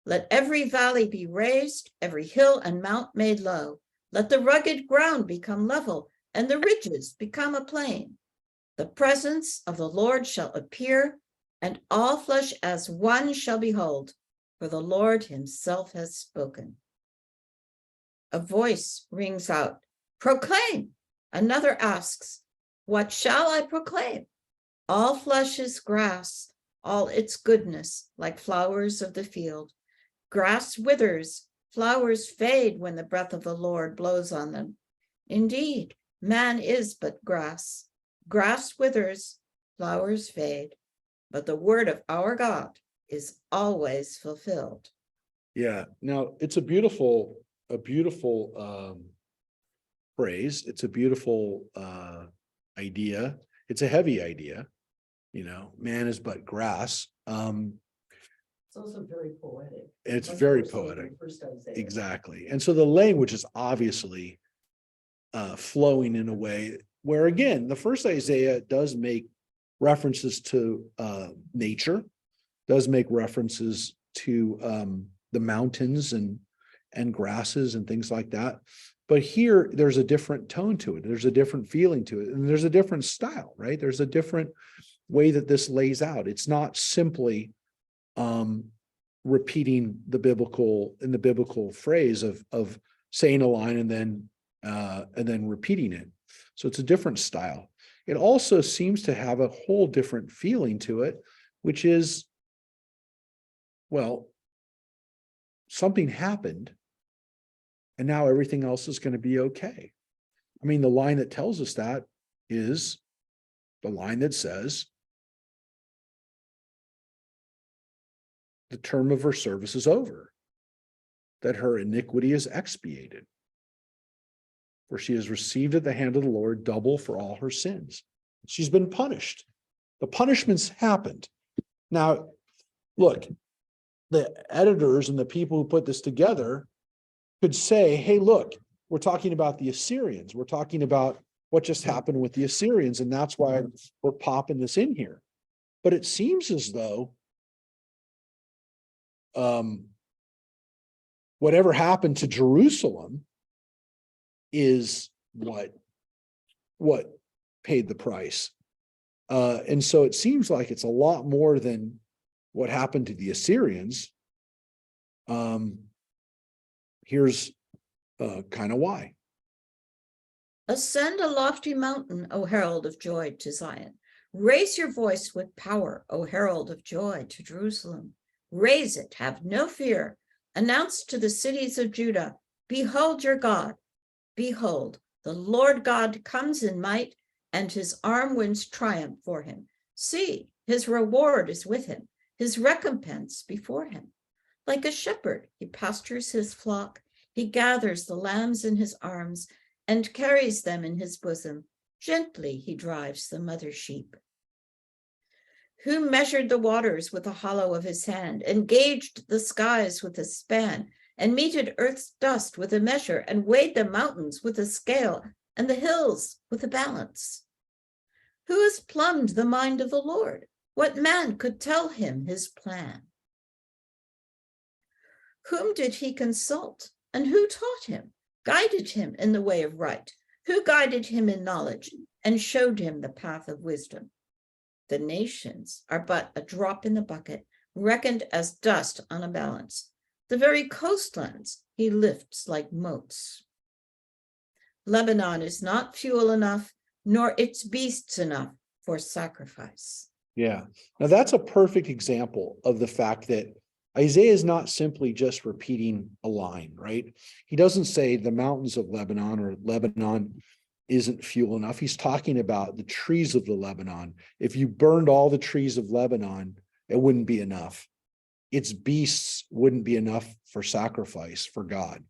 Let every valley be raised, every hill and mount made low. Let the rugged ground become level, and the ridges become a plain. The presence of the Lord shall appear, and all flesh as one shall behold, for the Lord himself has spoken. A voice rings out, proclaim. Another asks, what shall I proclaim? All flesh is grass, all its goodness, like flowers of the field. Grass withers, flowers fade when the breath of the Lord blows on them. Indeed, man is but grass. Grass withers, flowers fade, but the word of our God is always fulfilled. Yeah, now it's a beautiful phrase. It's a beautiful idea. It's a heavy idea. You know, man is but grass. It's also very poetic. It's Much very more so than poetic. First Isaiah. Exactly. And so the language is obviously flowing in a way where, again, the first Isaiah does make references to nature, does make references to the mountains and grasses and things like that. But here there's a different tone to it. There's a different feeling to it. And there's a different style, right? There's a different way that this lays out. It's not simply repeating the biblical phrase of saying a line and then repeating it. So it's a different style. It also seems to have a whole different feeling to it, which is, well, something happened and now everything else is going to be okay. I mean, the line that tells us that is the line that says, the term of her service is over, that her iniquity is expiated, for she has received at the hand of the Lord double for all her sins. She's been punished. The punishments happened. Now, look, the editors and the people who put this together could say, hey, look, we're talking about the Assyrians. We're talking about what just happened with the Assyrians, and that's why we're popping this in here. But it seems as though whatever happened to Jerusalem is what paid the price. And so it seems like it's a lot more than what happened to the Assyrians. Here's kind of why. Ascend a lofty mountain, O herald of joy, to Zion. Raise your voice with power, O herald of joy, to Jerusalem. Raise it, have no fear. Announce to the cities of Judah, behold your God. Behold, the Lord God comes in might, and his arm wins triumph for him. See, his reward is with him, his recompense before him. Like a shepherd, he pastures his flock. He gathers the lambs in his arms and carries them in his bosom. Gently he drives the mother sheep. Who measured the waters with the hollow of his hand, and gauged the skies with a span, and meted earth's dust with a measure, and weighed the mountains with a scale, and the hills with a balance? Who has plumbed the mind of the Lord? What man could tell him his plan? Whom did he consult, and who taught him, guided him in the way of right? Who guided him in knowledge, and showed him the path of wisdom? The nations are but a drop in the bucket, reckoned as dust on a balance. The very coastlands he lifts like motes. Lebanon is not fuel enough, nor its beasts enough for sacrifice. Yeah. Now that's a perfect example of the fact that Isaiah is not simply just repeating a line, right? He doesn't say the mountains of Lebanon or Lebanon isn't fuel enough. He's talking about the trees of the Lebanon. If you burned all the trees of Lebanon, it wouldn't be enough. Its beasts wouldn't be enough for sacrifice for God.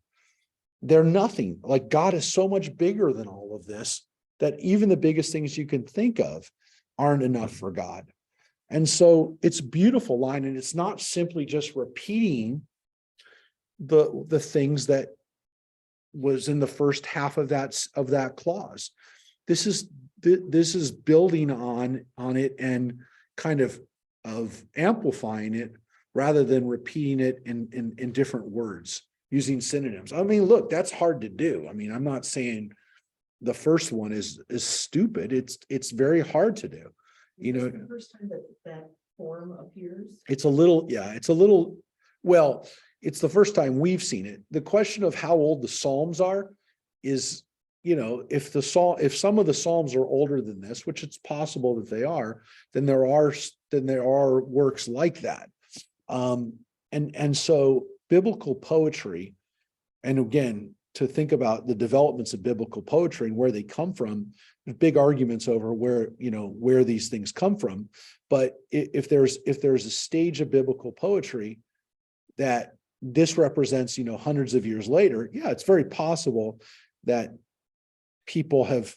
They're nothing. Like, God is so much bigger than all of this that even the biggest things you can think of aren't enough for God. And so it's a beautiful line, and it's not simply just repeating the things that was in the first half of that clause. This is building on it and kind of amplifying it rather than repeating it in different words, using synonyms. I mean, look, that's hard to do. I mean, I'm not saying the first one is stupid. It's very hard to do. You know, the first time that form appears. it's the first time we've seen it. The question of how old the Psalms are is, you know, if some of the Psalms are older than this, which it's possible that they are, then there are works like that. And so biblical poetry, and again, to think about the developments of biblical poetry and where they come from, there's big arguments over where these things come from. But if there's a stage of biblical poetry that this represents, hundreds of years later, yeah, it's very possible that people have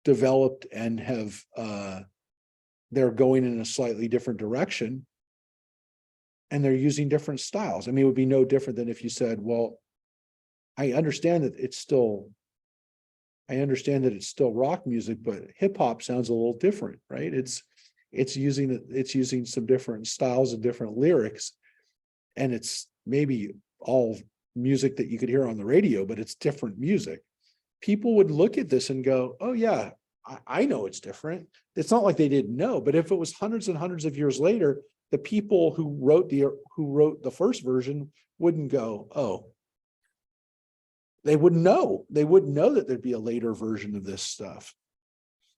developed and they're going in a slightly different direction, and they're using different styles. I mean, it would be no different than if you said, well, I understand that it's still rock music, but hip hop sounds a little different, right? It's using some different styles and different lyrics, and it's maybe all music that you could hear on the radio, but it's different music. People would look at this and go, oh yeah, I know it's different. It's not like they didn't know, but if it was hundreds and hundreds of years later, the people who wrote the first version wouldn't go, oh, they wouldn't know. They wouldn't know that there'd be a later version of this stuff.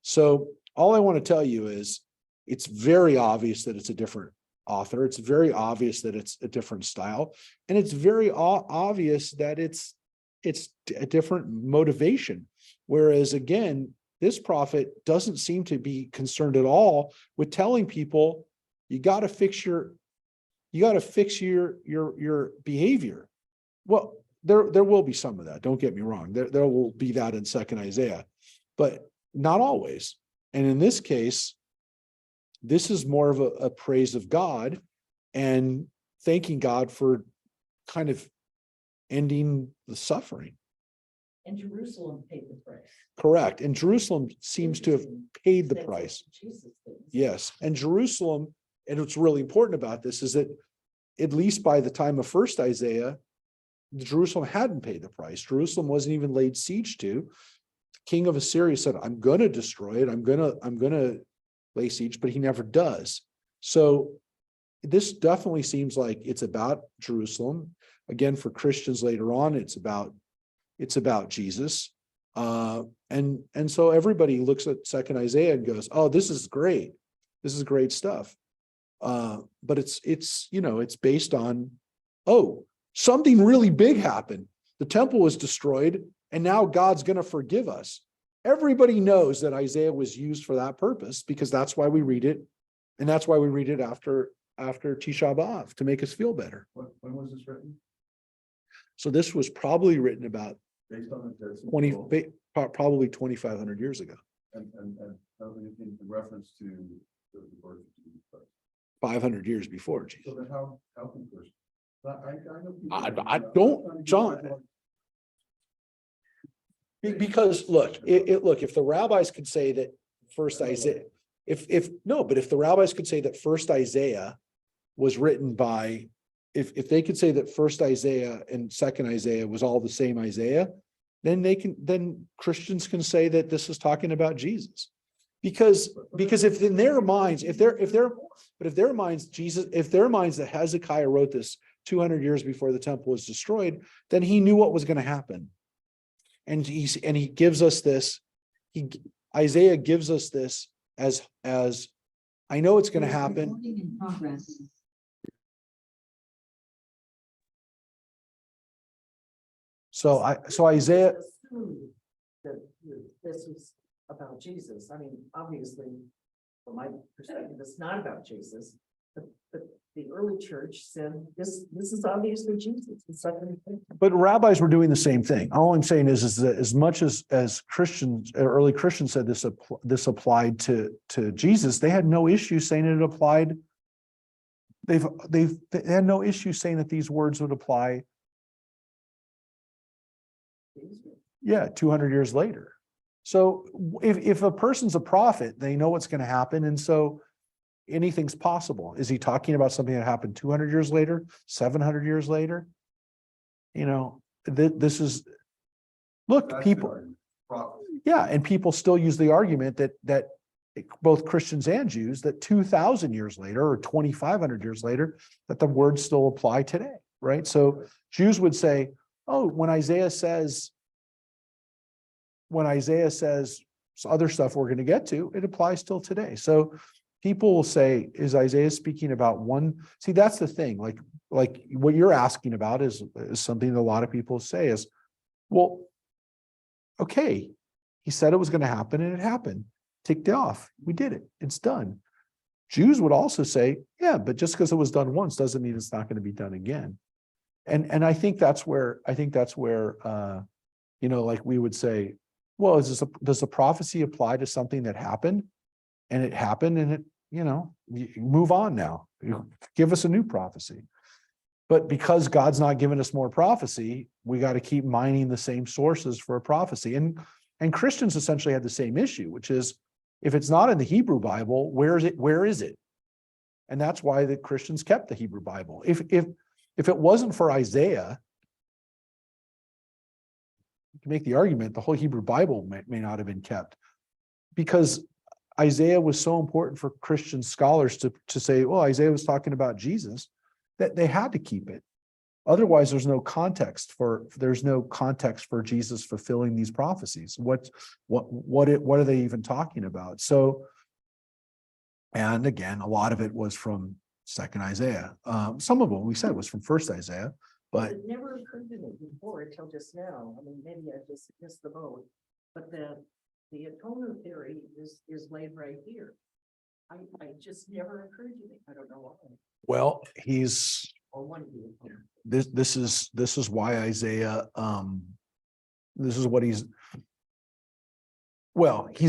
So all I want to tell you is it's very obvious that it's a different author. It's very obvious that it's a different style. And it's very obvious that it's a different motivation. Whereas again, this prophet doesn't seem to be concerned at all with telling people, you got to fix your behavior. Well, there will be some of that. Don't get me wrong. There will be that in 2nd Isaiah, but not always. And in this case, this is more of a praise of God and thanking God for kind of ending the suffering. And Jerusalem paid the price. Correct. And Jerusalem seems to have paid the That's what price. Jesus did. Yes. And Jerusalem, and what's really important about this is that at least by the time of first Isaiah, Jerusalem hadn't paid the price. Jerusalem wasn't even laid siege to. The king of Assyria said, I'm going to destroy it. I'm going to lay siege, but he never does. So this definitely seems like it's about Jerusalem. Again, for Christians later on, it's about Jesus. And so everybody looks at second Isaiah and goes, oh, this is great. This is great stuff. But it's based on, oh, something really big happened. The temple was destroyed, and now God's going to forgive us. Everybody knows that Isaiah was used for that purpose, because that's why we read it. And that's why we read it after Tisha B'Av, to make us feel better. When was this written? So this was probably written about Based on the probably 2,500 years ago. and in reference to the birth of Jesus Christ. 500 years before Jesus. So then how can Christians? I don't, John. Because look, if the rabbis could say that first Isaiah, if the rabbis could say that first Isaiah was written by, if they could say that first Isaiah and second Isaiah was all the same Isaiah, then Christians can say that this is talking about Jesus. Because if in their minds, if their minds that Hezekiah wrote this 200 years before the temple was destroyed, then he knew what was going to happen. And he gives us this, Isaiah gives us this as I know it's going to happen. In progress. So Isaiah, Assume that this is about Jesus. I mean, obviously, from my perspective, it's not about Jesus. But the early church said this is obviously Jesus. It's something. but rabbis were doing the same thing. All I'm saying is that as much as Christians, early Christians said this applied to Jesus, they had no issue saying it applied. They had no issue saying that these words would apply. Yeah, 200 years later. So if a person's a prophet, they know what's going to happen, and so anything's possible. Is he talking about something that happened 200 years later, 700 years later? This is, look, people. Yeah, and people still use the argument that both Christians and Jews, that 2,000 years later or 2,500 years later, that the words still apply today, right? So Jews would say, oh, when Isaiah says other stuff we're going to get to, it applies still today. So people will say, is Isaiah speaking about one? See, that's the thing. Like what you're asking about is something that a lot of people say is, well, okay, he said it was going to happen and it happened. Ticked off. We did it. It's done. Jews would also say, yeah, but just because it was done once doesn't mean it's not going to be done again. And I think that's where like we would say, well, does the prophecy apply to something that happened? And it happened, and you move on now. Give us a new prophecy. But because God's not giving us more prophecy, we got to keep mining the same sources for a prophecy. And Christians essentially had the same issue, which is, if it's not in the Hebrew Bible, where is it? And that's why the Christians kept the Hebrew Bible. If it wasn't for Isaiah, you can make the argument the whole Hebrew Bible may not have been kept, because Isaiah was so important for Christian scholars to say, well, Isaiah was talking about Jesus, that they had to keep it. Otherwise, there's no context for Jesus fulfilling these prophecies. What are they even talking about? So, and again, a lot of it was from second Isaiah. Some of them we said was from first Isaiah, but It never occurred to me before until just now. I mean, maybe I just missed the boat, but the atonement theory is laid right here. I just never occurred to me. I don't know why. well, this is why Isaiah, this is what he's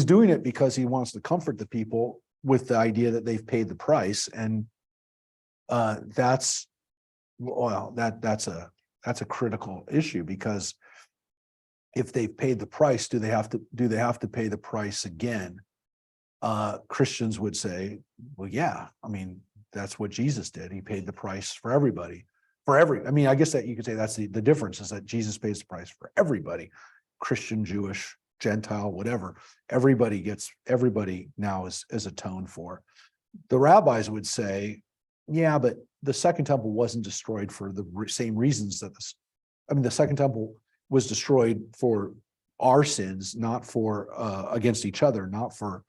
doing it because he wants to comfort the people with the idea that they've paid the price. And that's a critical issue, because if they've paid the price, do they have to pay the price again? Christians would say, well, yeah, I mean, that's what Jesus did. He paid the price for everybody, I mean, I guess that you could say that's the difference, is that Jesus pays the price for everybody, Christian, Jewish, Gentile, whatever. Everybody now is atoned for. The rabbis would say, yeah, but the second temple wasn't destroyed for the same reasons that the second temple was destroyed for our sins, not for against each other, not for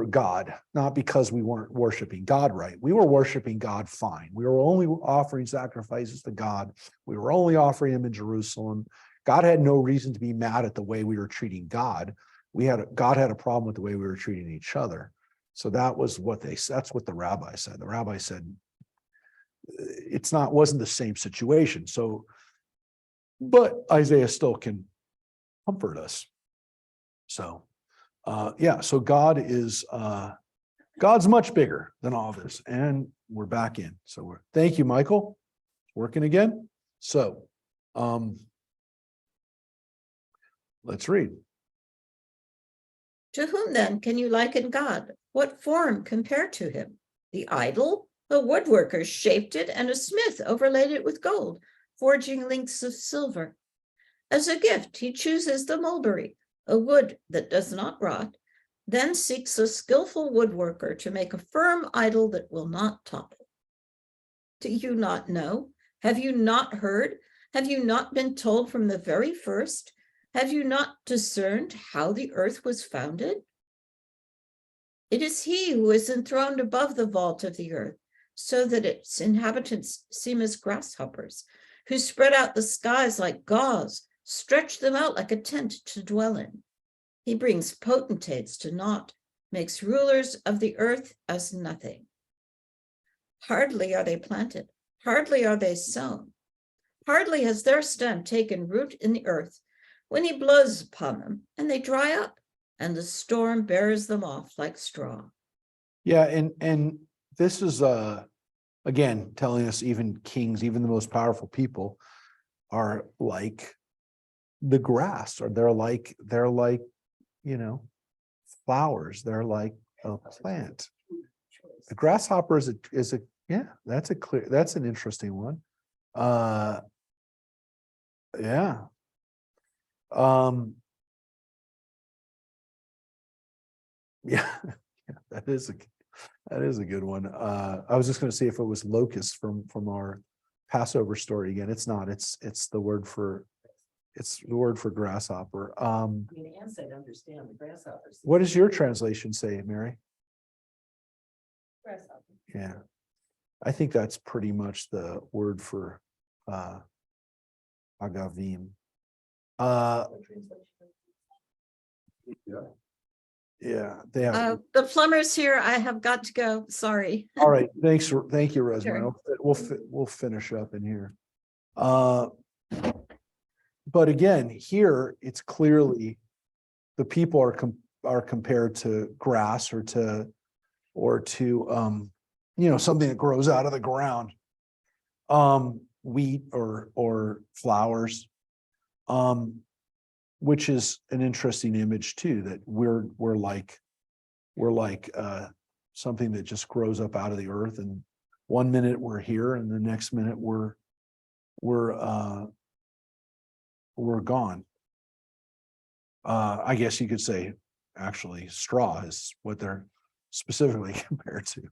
God, not because we weren't worshiping God right. We were worshiping God fine. We were only offering sacrifices to God. We were only offering them in Jerusalem. God had no reason to be mad at the way we were treating God. God had a problem with the way we were treating each other. So that's what the rabbi said. The rabbi said wasn't the same situation. So, but Isaiah still can comfort us. So so God's much bigger than all this, and we're back in. So thank you, Michael. Working again. So let's read. To whom then can you liken God? What form compared to him? The idol? A woodworker shaped it, and a smith overlaid it with gold, forging links of silver. As a gift, he chooses the mulberry, a wood that does not rot, then seeks a skillful woodworker to make a firm idol that will not topple. Do you not know? Have you not heard? Have you not been told from the very first? Have you not discerned how the earth was founded? It is he who is enthroned above the vault of the earth, so that its inhabitants seem as grasshoppers, who spread out the skies like gauze, stretch them out like a tent to dwell in. He brings potentates to naught, makes rulers of the earth as nothing. Hardly are they planted, hardly are they sown. Hardly has their stem taken root in the earth, when he blows upon them, and they dry up, and the storm bears them off like straw. Yeah, and this is again telling us even kings, even the most powerful people, are like the grass, or they're like flowers. They're like a plant. The grasshopper is a that's an interesting one. Yeah. Yeah, that is a good one. I was just going to see if it was locust from our Passover story again. It's not. It's the word for grasshopper. I mean, Anne said understand the grasshoppers. What does your translation say, Mary? Grasshopper. Yeah, I think that's pretty much the word for agavim. Yeah, they have. The plumber's here. I have got to go. Sorry. All right, thank you, Rosemary. Sure. We'll finish up in here. But again, here it's clearly the people are compared to grass or to something that grows out of the ground, wheat or flowers, which is an interesting image too, that we're like something that just grows up out of the earth, and one minute we're here and the next minute we're gone. I guess you could say actually straw is what they're specifically compared to,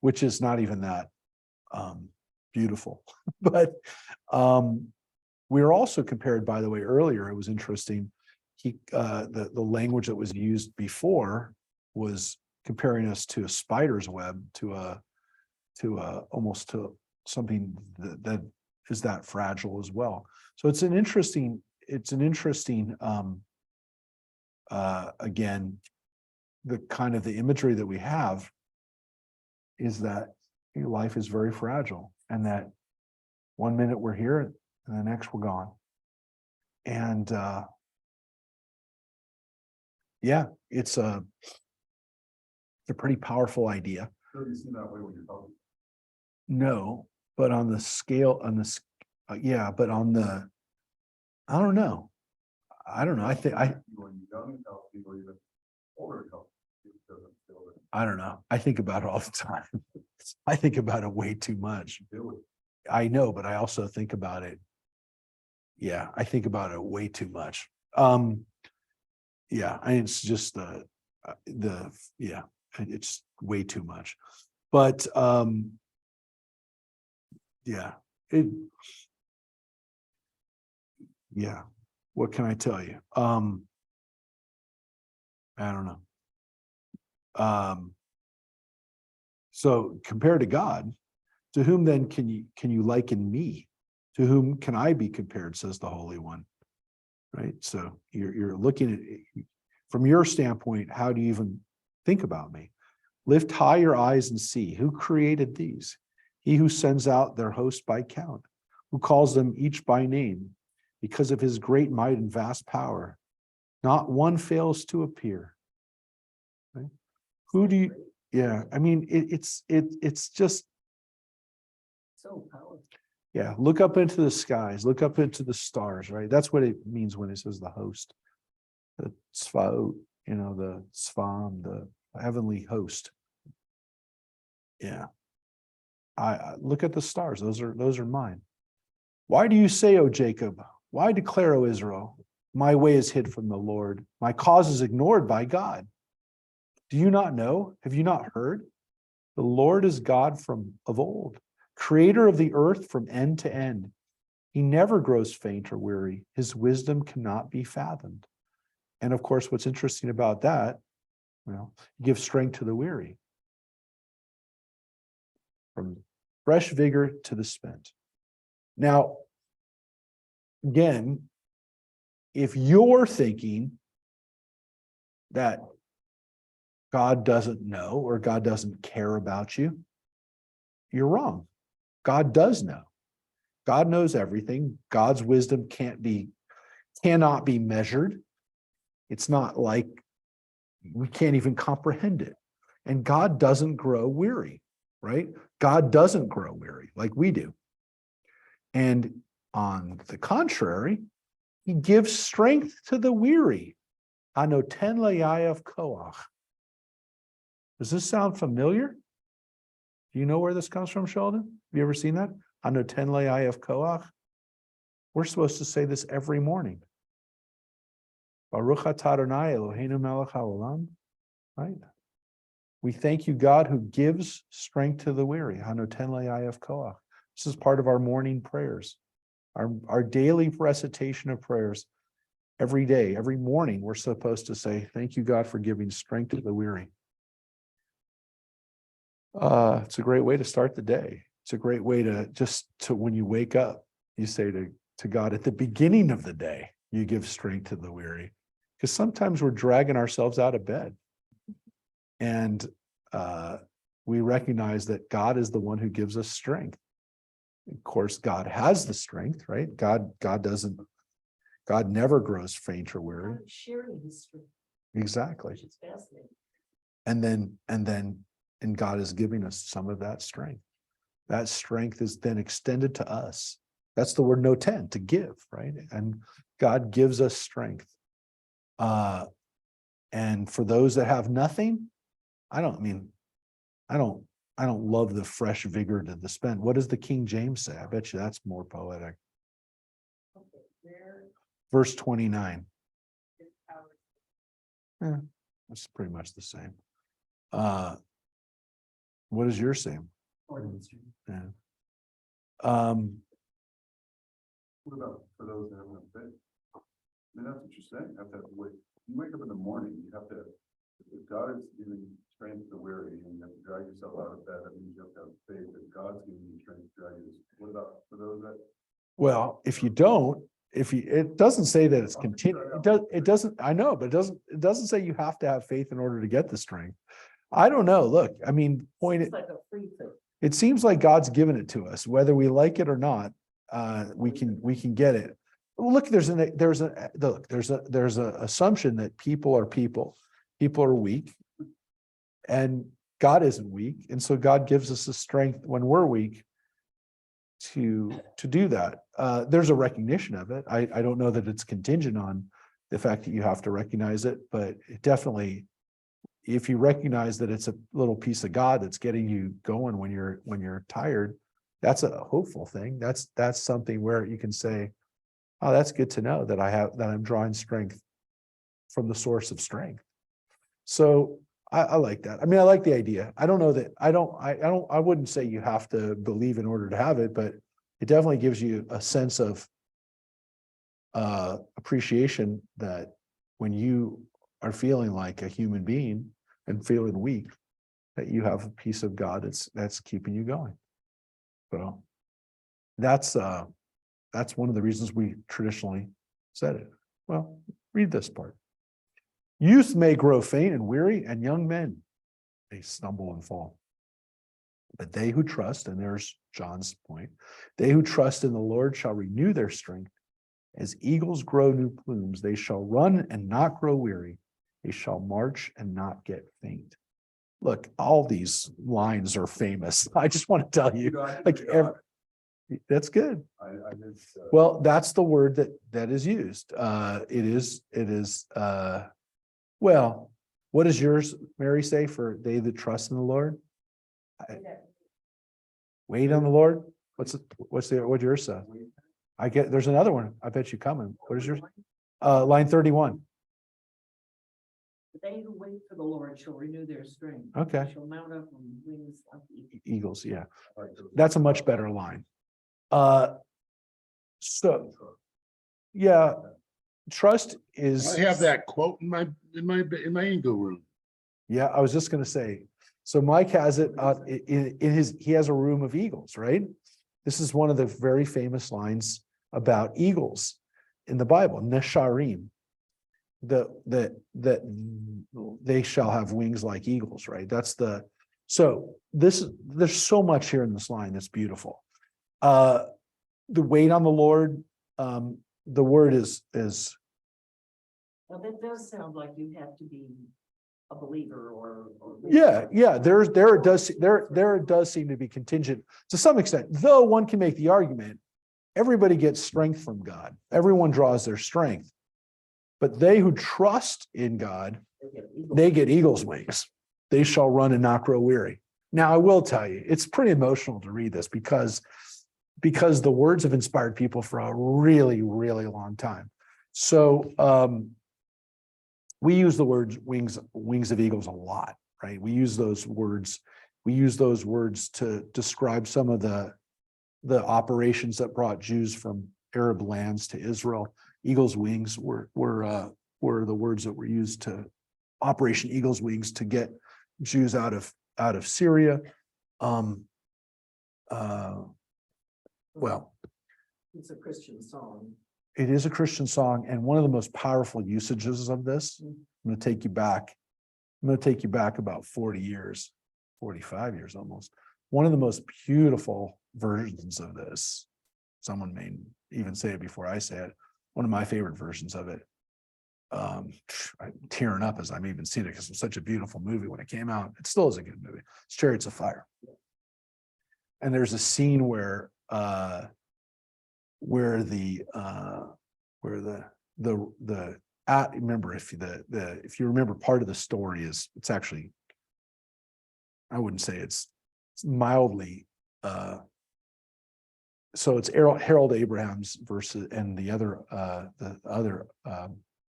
which is not even that beautiful. But we were also compared, by the way, earlier, it was interesting. The language that was used before was comparing us to a spider's web, to almost to something that is that fragile as well. So it's an interesting again, the kind of the imagery that we have is that life is very fragile, and that one minute we're here and the next we're gone. And it's a pretty powerful idea. So you see that way when you're talking. No, but on the scale, but on I don't know. I don't know. I think When young health people, even older health. It doesn't feel that I don't know. I think about it all the time. I think about it way too much. you do it. I know, but I also think about it. Yeah, I think about it way too much. Yeah, and it's just yeah, it's way too much. But yeah, yeah. What can I tell you? I don't know. So compared to God, to whom then can you liken me? To whom can I be compared, says the Holy One. Right. So you're looking at, from your standpoint, how do you even think about me? Lift high your eyes and see who created these. He who sends out their host by count, who calls them each by name, because of his great might and vast power. Not one fails to appear. Right? Who do you? Yeah, I mean, it's just, So powerful. yeah. Look up into the skies. Look up into the stars. Right. That's what it means when it says the host, the tzvaot, the tzvam, the heavenly host. Yeah. I look at the stars. Those are mine. Why do you say, O Jacob? Why declare, O Israel? My way is hid from the Lord. My cause is ignored by God. Do you not know? Have you not heard? The Lord is God from of old, creator of the earth from end to end. He never grows faint or weary. His wisdom cannot be fathomed. And of course, what's interesting about that, he gives strength to the weary. From fresh vigor to the spent. Now, again, if you're thinking that God doesn't know or God doesn't care about you, you're wrong. God does know. God knows everything. God's wisdom cannot be measured. It's not like we can't even comprehend it. And God doesn't grow weary, right? God doesn't grow weary like we do. And on the contrary, he gives strength to the weary. Anoten layav koach. Does this sound familiar? Do you know where this comes from, Sheldon? Have you ever seen that? Anoten layav koach. We're supposed to say this every morning. Baruch atah Adonai Eloheinu melech haolam. Right? We thank you, God, who gives strength to the weary. Hanoten layav koach. This is part of our morning prayers, our daily recitation of prayers. Every day, every morning, we're supposed to say, thank you, God, for giving strength to the weary. It's a great way to start the day. It's a great way to when you wake up, you say to God at the beginning of the day, you give strength to the weary. Because sometimes we're dragging ourselves out of bed. And we recognize that God is the one who gives us strength. Of course, God has the strength, right? God never grows faint or weary. Sharing his strength, Exactly. which is fascinating. And God is giving us some of that strength. That strength is then extended to us. That's the word noten, to give, right? And God gives us strength. And for those that have nothing, I don't love the fresh vigor to the spent. What does the King James say? I bet you that's more poetic. Okay, there Verse 29. is our Yeah, that's pretty much the same. What is your same? Yeah. What about for those that have no faith? I mean, that's what you're saying. You have to wait. You wake up in the morning, you have to, if God is giving strength to the weary and you have to drag yourself out of bed, that means you have to have faith that God's giving you strength to drag you. What about for those that? Well, if you don't, it doesn't say that it's continued. It doesn't, I know, but it doesn't say you have to have faith in order to get the strength. I don't know. Look, I mean, seems like a free thing. it seems like God's given it to us, whether we like it or not. We can get it. Look, there's an assumption that people are weak, and God isn't weak, and so God gives us the strength when we're weak. to do that. There's a recognition of it. I don't know that it's contingent on the fact that you have to recognize it, but it definitely, if you recognize that it's a little piece of God that's getting you going when you're tired, that's a hopeful thing. That's something where you can say, oh, that's good to know that I'm drawing strength from the source of strength. So I like that. I mean, I like the idea. I don't know that I wouldn't say you have to believe in order to have it, but it definitely gives you a sense of appreciation that when you are feeling like a human being and feeling weak, that you have a piece of God that's keeping you going. So that's one of the reasons we traditionally said it. Well, read this part. Youth may grow faint and weary, and young men may stumble and fall. But they who trust, and there's John's point, they who trust in the Lord shall renew their strength. As eagles grow new plumes, they shall run and not grow weary. They shall march and not get faint. Look, all these lines are famous. I just want to tell you, like, that's good. Well, that's the word that is used. It is. Well, what does yours, Mary, say for they that trust in the Lord? Wait on the Lord. What's yours say? There's another one. I bet you coming. What is yours? Line 31. They who wait for the Lord shall renew their strength. Okay. They shall mount up on wings of Eagles, yeah. That's a much better line. So, yeah, trust is. I have that quote in my Eagle room. Yeah, I was just going to say. So Mike has it he has a room of eagles, right? This is one of the very famous lines about eagles in the Bible. Nesharim, that they shall have wings like eagles, right? There's so much here in this line that's beautiful. The wait on the Lord, the word is. Well, that does sound like you have to be a believer or. Yeah. There does seem to be contingent to some extent, though one can make the argument, everybody gets strength from God. Everyone draws their strength. But they who trust in God, they get eagle's wings. They shall run and not grow weary. Now, I will tell you, it's pretty emotional to read this because the words have inspired people for a really, really long time. So we use the words wings of eagles a lot, right? We use those words to describe some of the operations that brought Jews from Arab lands to Israel. Eagle's wings were the words that were used to Operation Eagle's Wings to get Jews out of Syria. Well, It's a Christian song. it is a Christian song, and one of the most powerful usages of this. I'm going to take you back about 40 years, 45 years almost. One of the most beautiful versions of this. Someone may even say it before I say it. One of my favorite versions of it. I'm tearing up as I'm even seeing it because it was such a beautiful movie when it came out. It still is a good movie. It's Chariots of Fire. And there's a scene where remember if you remember part of the story is it's actually, I wouldn't say it's mildly so it's Harold Abrahams versus and the other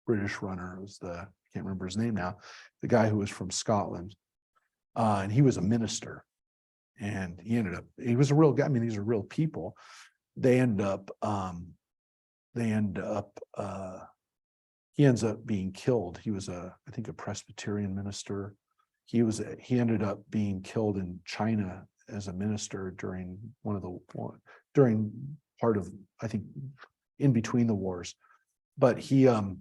British runner was I can't remember his name now, the guy who was from Scotland, and he was a minister, and he was a real guy. I mean, these are real people. He ends up being killed. He was I think a Presbyterian minister. He ended up being killed in China as a minister during part of, I think, in between the wars. But he's a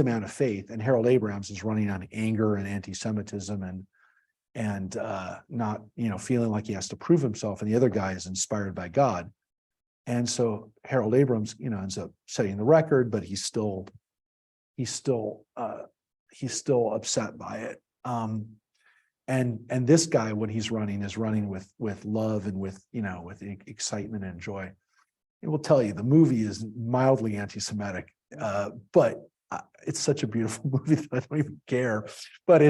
man of faith, and Harold Abrahams is running on anger and anti-Semitism and not, feeling like he has to prove himself, and the other guy is inspired by God. And so Harold Abrahams, ends up setting the record, but he's still upset by it. And this guy, when he's running, is running with love and with, you know, with excitement and joy. It will tell you the movie is mildly anti-Semitic, but it's such a beautiful movie that I don't even care. But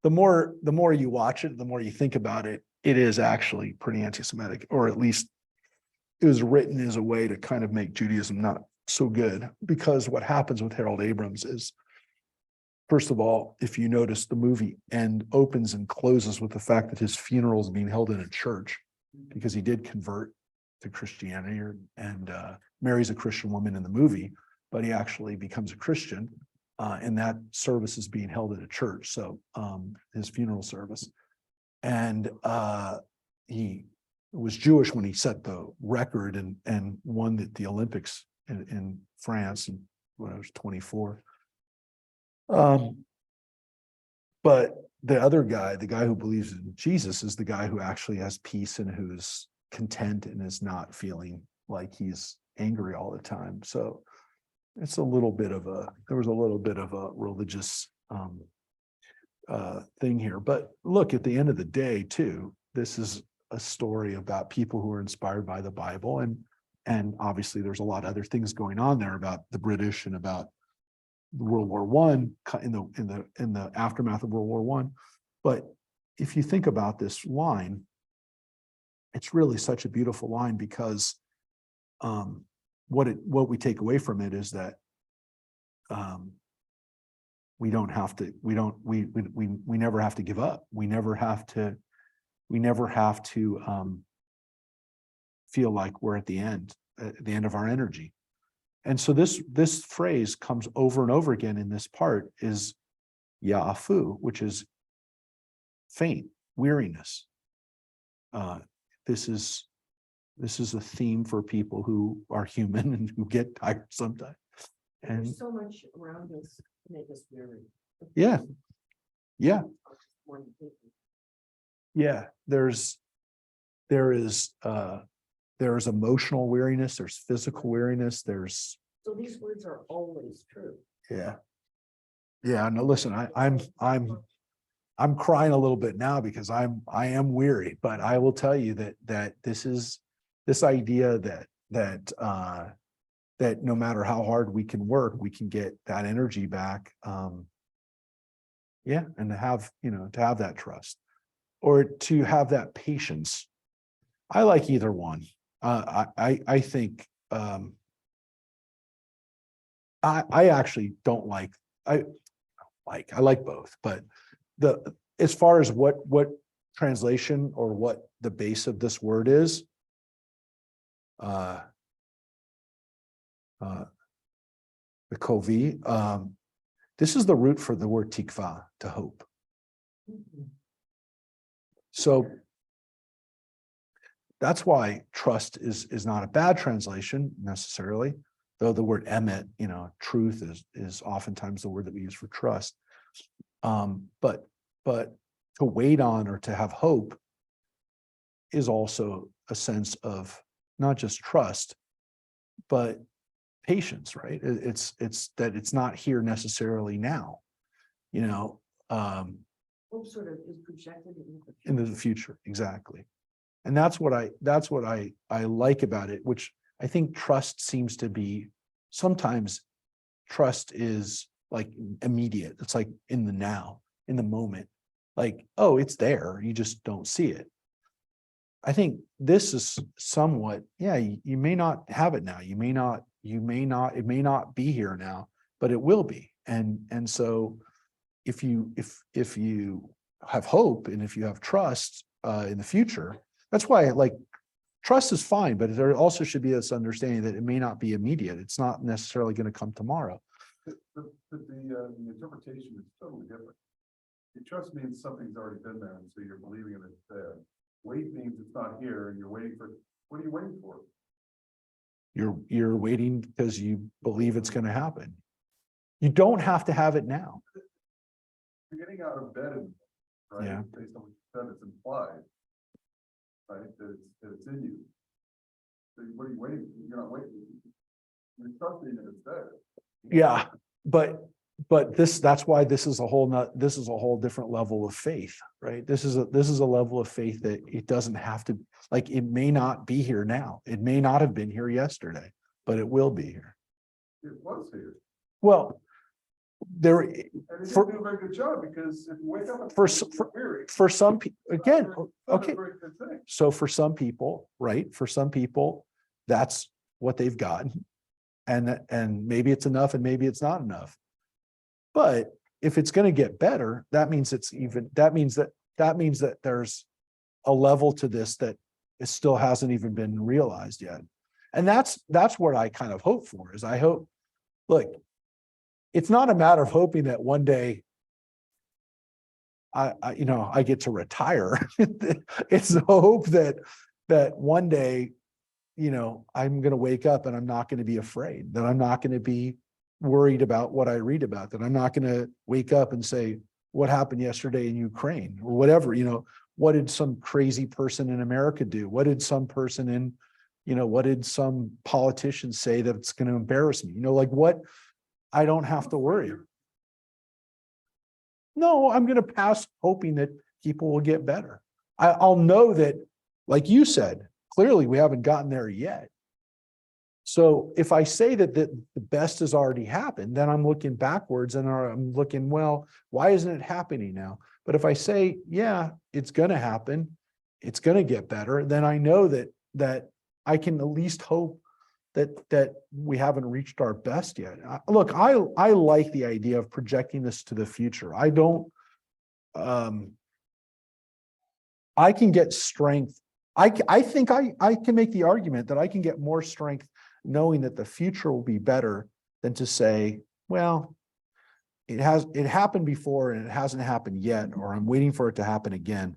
the more you watch it, the more you think about it, it is actually pretty anti-Semitic, or at least it was written as a way to kind of make Judaism not so good. Because what happens with Harold Abrams is, first of all, if you notice, the movie opens and closes with the fact that his funeral is being held in a church, because he did convert to Christianity and marries a Christian woman in the movie, but he actually becomes a Christian, and that service is being held at a church. So his funeral service, and he was Jewish when he set the record and won the Olympics in France when I was 24. But the other guy, the guy who believes in Jesus, is the guy who actually has peace and who's content and is not feeling like he's angry all the time. So it's there was a little bit of a religious thing here. But look, at the end of the day, too, this is a story about people who are inspired by the Bible, and obviously there's a lot of other things going on there about the British and about World War One in the aftermath of World War One. But if you think about this line, it's really such a beautiful line, because what we take away from it is that we never have to give up. We never have to feel like we're at the end of our energy. And so this phrase comes over and over again in this part, is ya'afu, which is faint, weariness. This is a theme for people who are human and who get tired sometimes. And There's so much around us to make us weary. yeah, More than thinking. yeah. There is emotional weariness. There's physical weariness. There's So these words are always true. yeah. No, listen, I'm crying a little bit now because I am weary, but I will tell you that this idea that no matter how hard we can work, we can get that energy back. And to have that trust, or to have that patience. I like either one. I think I actually don't like, I like both, but as far as what translation or what the base of this word is, the kovi, this is the root for the word tikva, to hope. So that's why trust is not a bad translation necessarily, though the word emet, truth is oftentimes the word that we use for trust. But to wait on or to have hope is also a sense of not just trust, but patience, right? It's that it's not here necessarily now, Hope sort of is projected into the future. Exactly. And that's what I like about it, which I think trust seems to be, sometimes trust is like immediate. It's like in the now, in the moment, like, oh, it's there, you just don't see it. I think this is somewhat, you may not have it now. It may not be here now, but it will be. And so if you have hope and if you have trust in the future, that's why trust is fine, but there also should be this understanding that it may not be immediate. It's not necessarily going to come tomorrow. But the interpretation is totally different. The trust means something's already been there, and so you're believing in it's there. Wait means it's not here, and you're waiting for. What are you waiting for? You're waiting because you believe it's going to happen. You don't have to have it now. You're getting out of bed, right? Yeah. Based on what you said, it's implied, right? That it's in you. So what are you waiting for? You're not waiting. You're trusting that it's there. Yeah, but but that's why this is a whole different level of faith, right? This is a level of faith that it doesn't have to, like, it may not be here now. It may not have been here yesterday, but it will be here. It was here. Well, there, And it didn't For- do a very good job, because if you wake up. in the For morning, s- you're weary. for some people, again, It's not a okay. very good thing. So for some people, right, for some people, that's what they've gotten. And maybe it's enough and maybe it's not enough. But if it's going to get better, that means that means that there's a level to this that it still hasn't even been realized yet. And that's what I kind of hope for, is I hope, look, it's not a matter of hoping that one day I get to retire. It's the hope that one day, I'm going to wake up and I'm not going to be afraid, that I'm not going to be worried about what I read about, that I'm not going to wake up and say, what happened yesterday in Ukraine or whatever, what did some crazy person in America do? What did some person what did some politician say that's going to embarrass me? Like what? I don't have to worry. No, I'm going to pass hoping that people will get better. I'll know that, like you said, clearly we haven't gotten there yet. So if I say that the best has already happened, then I'm looking backwards and I'm looking, well, why isn't it happening now? But if I say, yeah, it's going to happen, it's going to get better, then I know that I can at least hope that we haven't reached our best yet. Look, I like the idea of projecting this to the future. I don't, I can get strength. I think I can make the argument that I can get more strength knowing that the future will be better than to say, well, it happened before and it hasn't happened yet, or I'm waiting for it to happen again.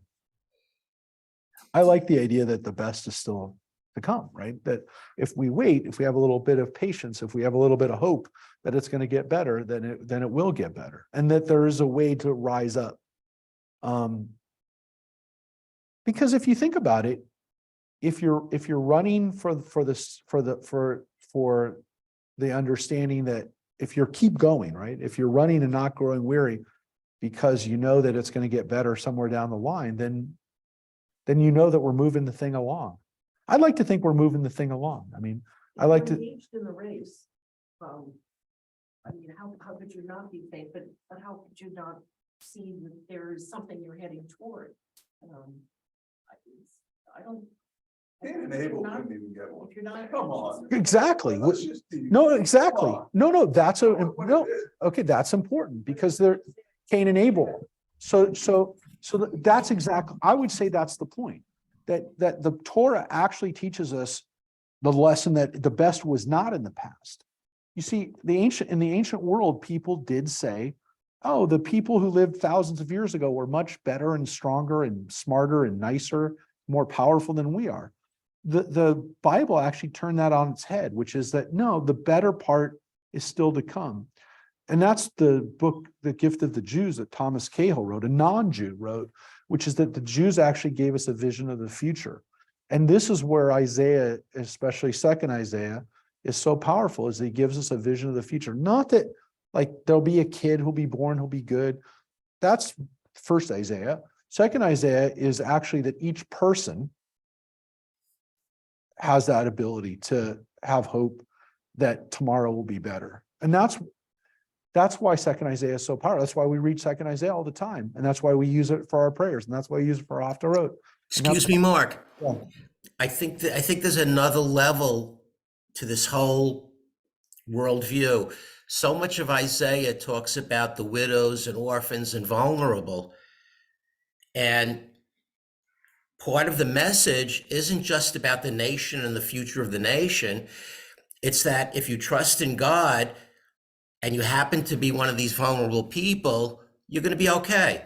I like the idea that the best is still to come, right? That if we wait, if we have a little bit of patience, if we have a little bit of hope that it's going to get better, then it will get better, and that there is a way to rise up. Because if you think about it, if you're running for the understanding that if you keep going, right? If you're running and not growing weary because you know that it's going to get better somewhere down the line, then you know that we're moving the thing along. I'd like to think we're moving the thing along. I mean, I like to. Engaged in the race. How could you not be faithful? But how could you not see that there is something you're heading toward? I don't. Cain and Abel couldn't even get one. If you're not. Come on. Exactly. Let's just be- No, exactly. Come on. No, that's What no. it is. Okay, that's important because they're Cain and Abel. So that's exactly, I would say that's the point. That the Torah actually teaches us the lesson that the best was not in the past. You see, in the ancient world, people did say, oh, the people who lived thousands of years ago were much better and stronger and smarter and nicer, more powerful than we are. The Bible actually turned that on its head, which is that no, the better part is still to come. And that's the book, The Gift of the Jews, that Thomas Cahill wrote, a non-Jew wrote, which is that the Jews actually gave us a vision of the future. And this is where Isaiah, especially second Isaiah, is so powerful, is he gives us a vision of the future. Not that like there'll be a kid who'll be born, who'll be good. That's first Isaiah. Second Isaiah is actually that each person has that ability to have hope that tomorrow will be better. And that's why second Isaiah is so powerful. That's why we read second Isaiah all the time. And that's why we use it for our prayers. And that's why we use it for our Haftarot. Excuse me, Mark. Yeah. I think there's another level to this whole worldview. So much of Isaiah talks about the widows and orphans and vulnerable. And part of the message isn't just about the nation and the future of the nation. It's that if you trust in God and you happen to be one of these vulnerable people, you're going to be okay.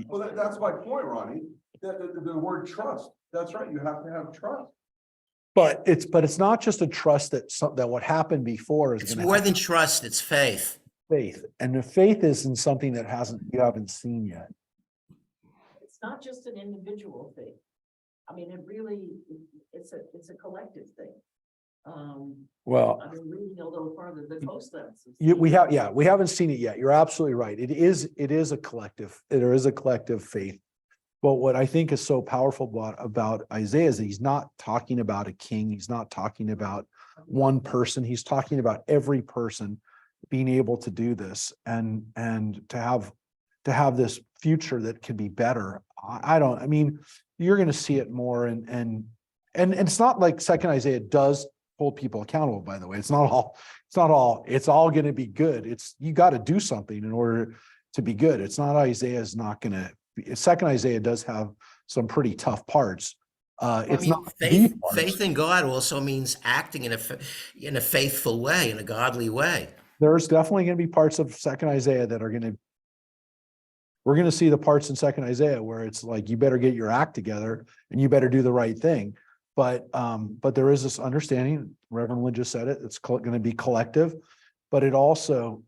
Well, that's my point, Ronnie, that the word trust, that's right, you have to have trust. But it's not just a trust that what happened before is It's going to more happen. than trust, it's faith. Faith. And the faith isn't something that you haven't seen yet. It's not just an individual thing. I mean, it's a collective thing. Well, I've been reading a little farther, the coast lands. we haven't seen it yet. You're absolutely right. It is a collective, there is a collective faith. But what I think is so powerful about Isaiah is that he's not talking about a king. He's not talking about one person. He's talking about every person being able to do this and to have this future that could be better. I mean, you're going to see it more and it's not like Second Isaiah does hold people accountable, by the way. It's all going to be good. You got to do something in order to be good. It's not Isaiah's not going to. Second Isaiah does have some pretty tough parts. It's not faith in God also means acting in a faithful way, in a godly way. There's definitely going to be parts of Second Isaiah that we're going to see the parts in Second Isaiah where it's like, you better get your act together and you better do the right thing. But there is this understanding, Reverend Lynn just said it, it's going to be collective, but it also,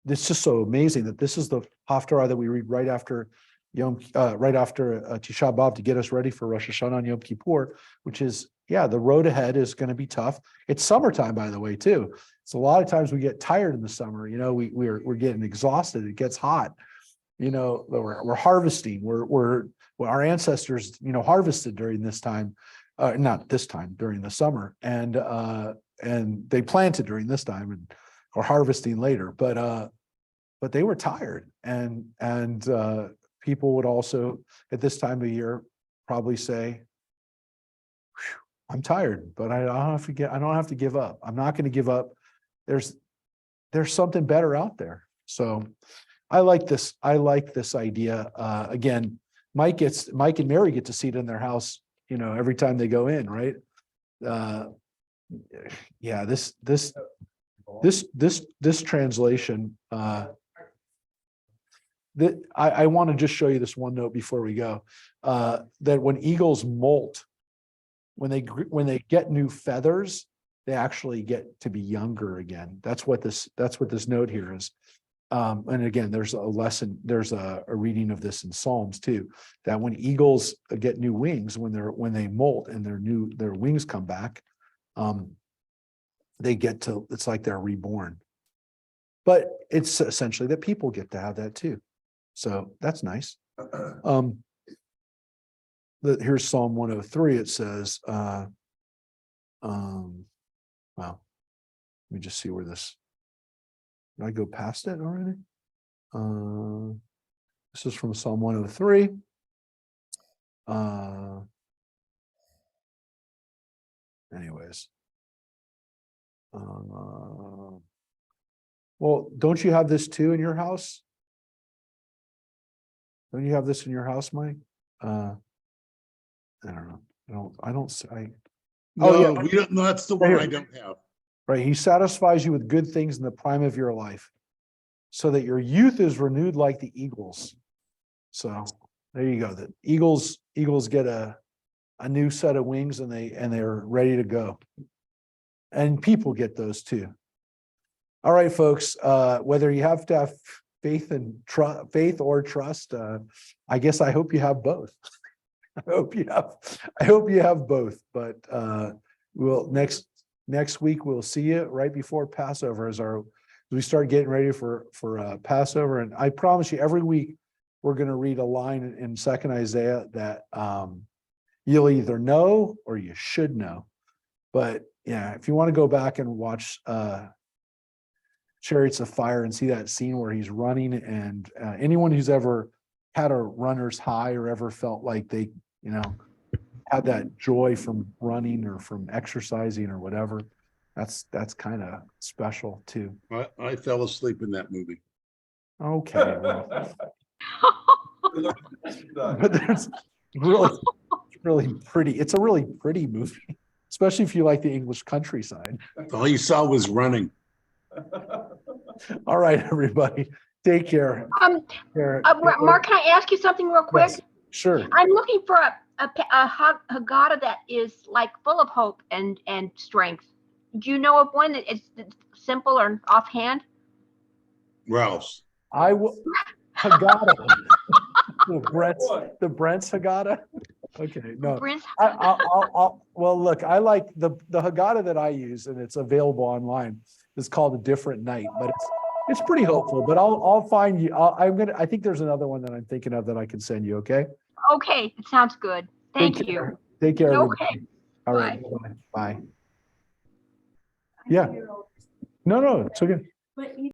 it's just so amazing that this is the Haftarah that we read right after Tisha B'Av to get us ready for Rosh Hashanah and Yom Kippur, which is, the road ahead is going to be tough. It's summertime, by the way, too. So a lot of times we get tired in the summer, we're getting exhausted. It gets hot, we're harvesting, our ancestors, harvested during this time, not this time, during the summer, and they planted during this time and are harvesting later, but they were tired, and people would also at this time of year probably say, I'm tired, but I don't have to give up. I'm not going to give up. There's something better out there. So I like this idea. Again, Mike and Mary get to see it in their house, every time they go in, right? This translation, that I want to just show you this one note before we go, that when eagles molt, when they get new feathers, they actually get to be younger again. That's what this note here is. And again, there's a reading of this in Psalms too, that when eagles get new wings, when they molt and their wings come back, it's like they're reborn. But it's essentially that people get to have that too. So that's nice. Here's Psalm 103. It says, well, let me just see where this. Did I go past it already? This is from Psalm 103. Anyways. Well, don't you have this too in your house? Don't you have this in your house, Mike? I don't know. No, we don't. No, that's the one Right I here. don't have. Right. He satisfies you with good things in the prime of your life, so that your youth is renewed like the eagles. So there you go. The eagles get a new set of wings and they're ready to go. And people get those too. All right, folks, whether you have to have faith or trust, I guess I hope you have both. I hope you have both, but we'll next week we'll see you right before Passover as we start getting ready for Passover. And I promise you, every week we're going to read a line in Second Isaiah that you'll either know or you should know. But yeah, if you want to go back and watch Chariots of Fire and see that scene where he's running, and anyone who's ever had a runner's high or ever felt like they, had that joy from running or from exercising or whatever, that's kind of special too. I fell asleep in that movie. Okay. Well. But there's really pretty. It's a really pretty movie, especially if you like the English countryside. All you saw was running. All right, everybody, take care. Mark, can I ask you something real quick? Yes, sure. I'm looking for a Haggadah that is like full of hope and strength. Do you know of one that is simple or offhand? Ralph's. I will Haggadah. The Brent's Haggadah. Okay, no. Prince, Well, look, I like the Haggadah that I use, and it's available online. It's called A Different Night, but it's pretty hopeful. But I'll find you. I think there's another one that I'm thinking of that I can send you. Okay. okay, it sounds good. Thank Take you. care. Take care. Okay. Everybody. All right. Bye. Yeah. No, it's okay. But you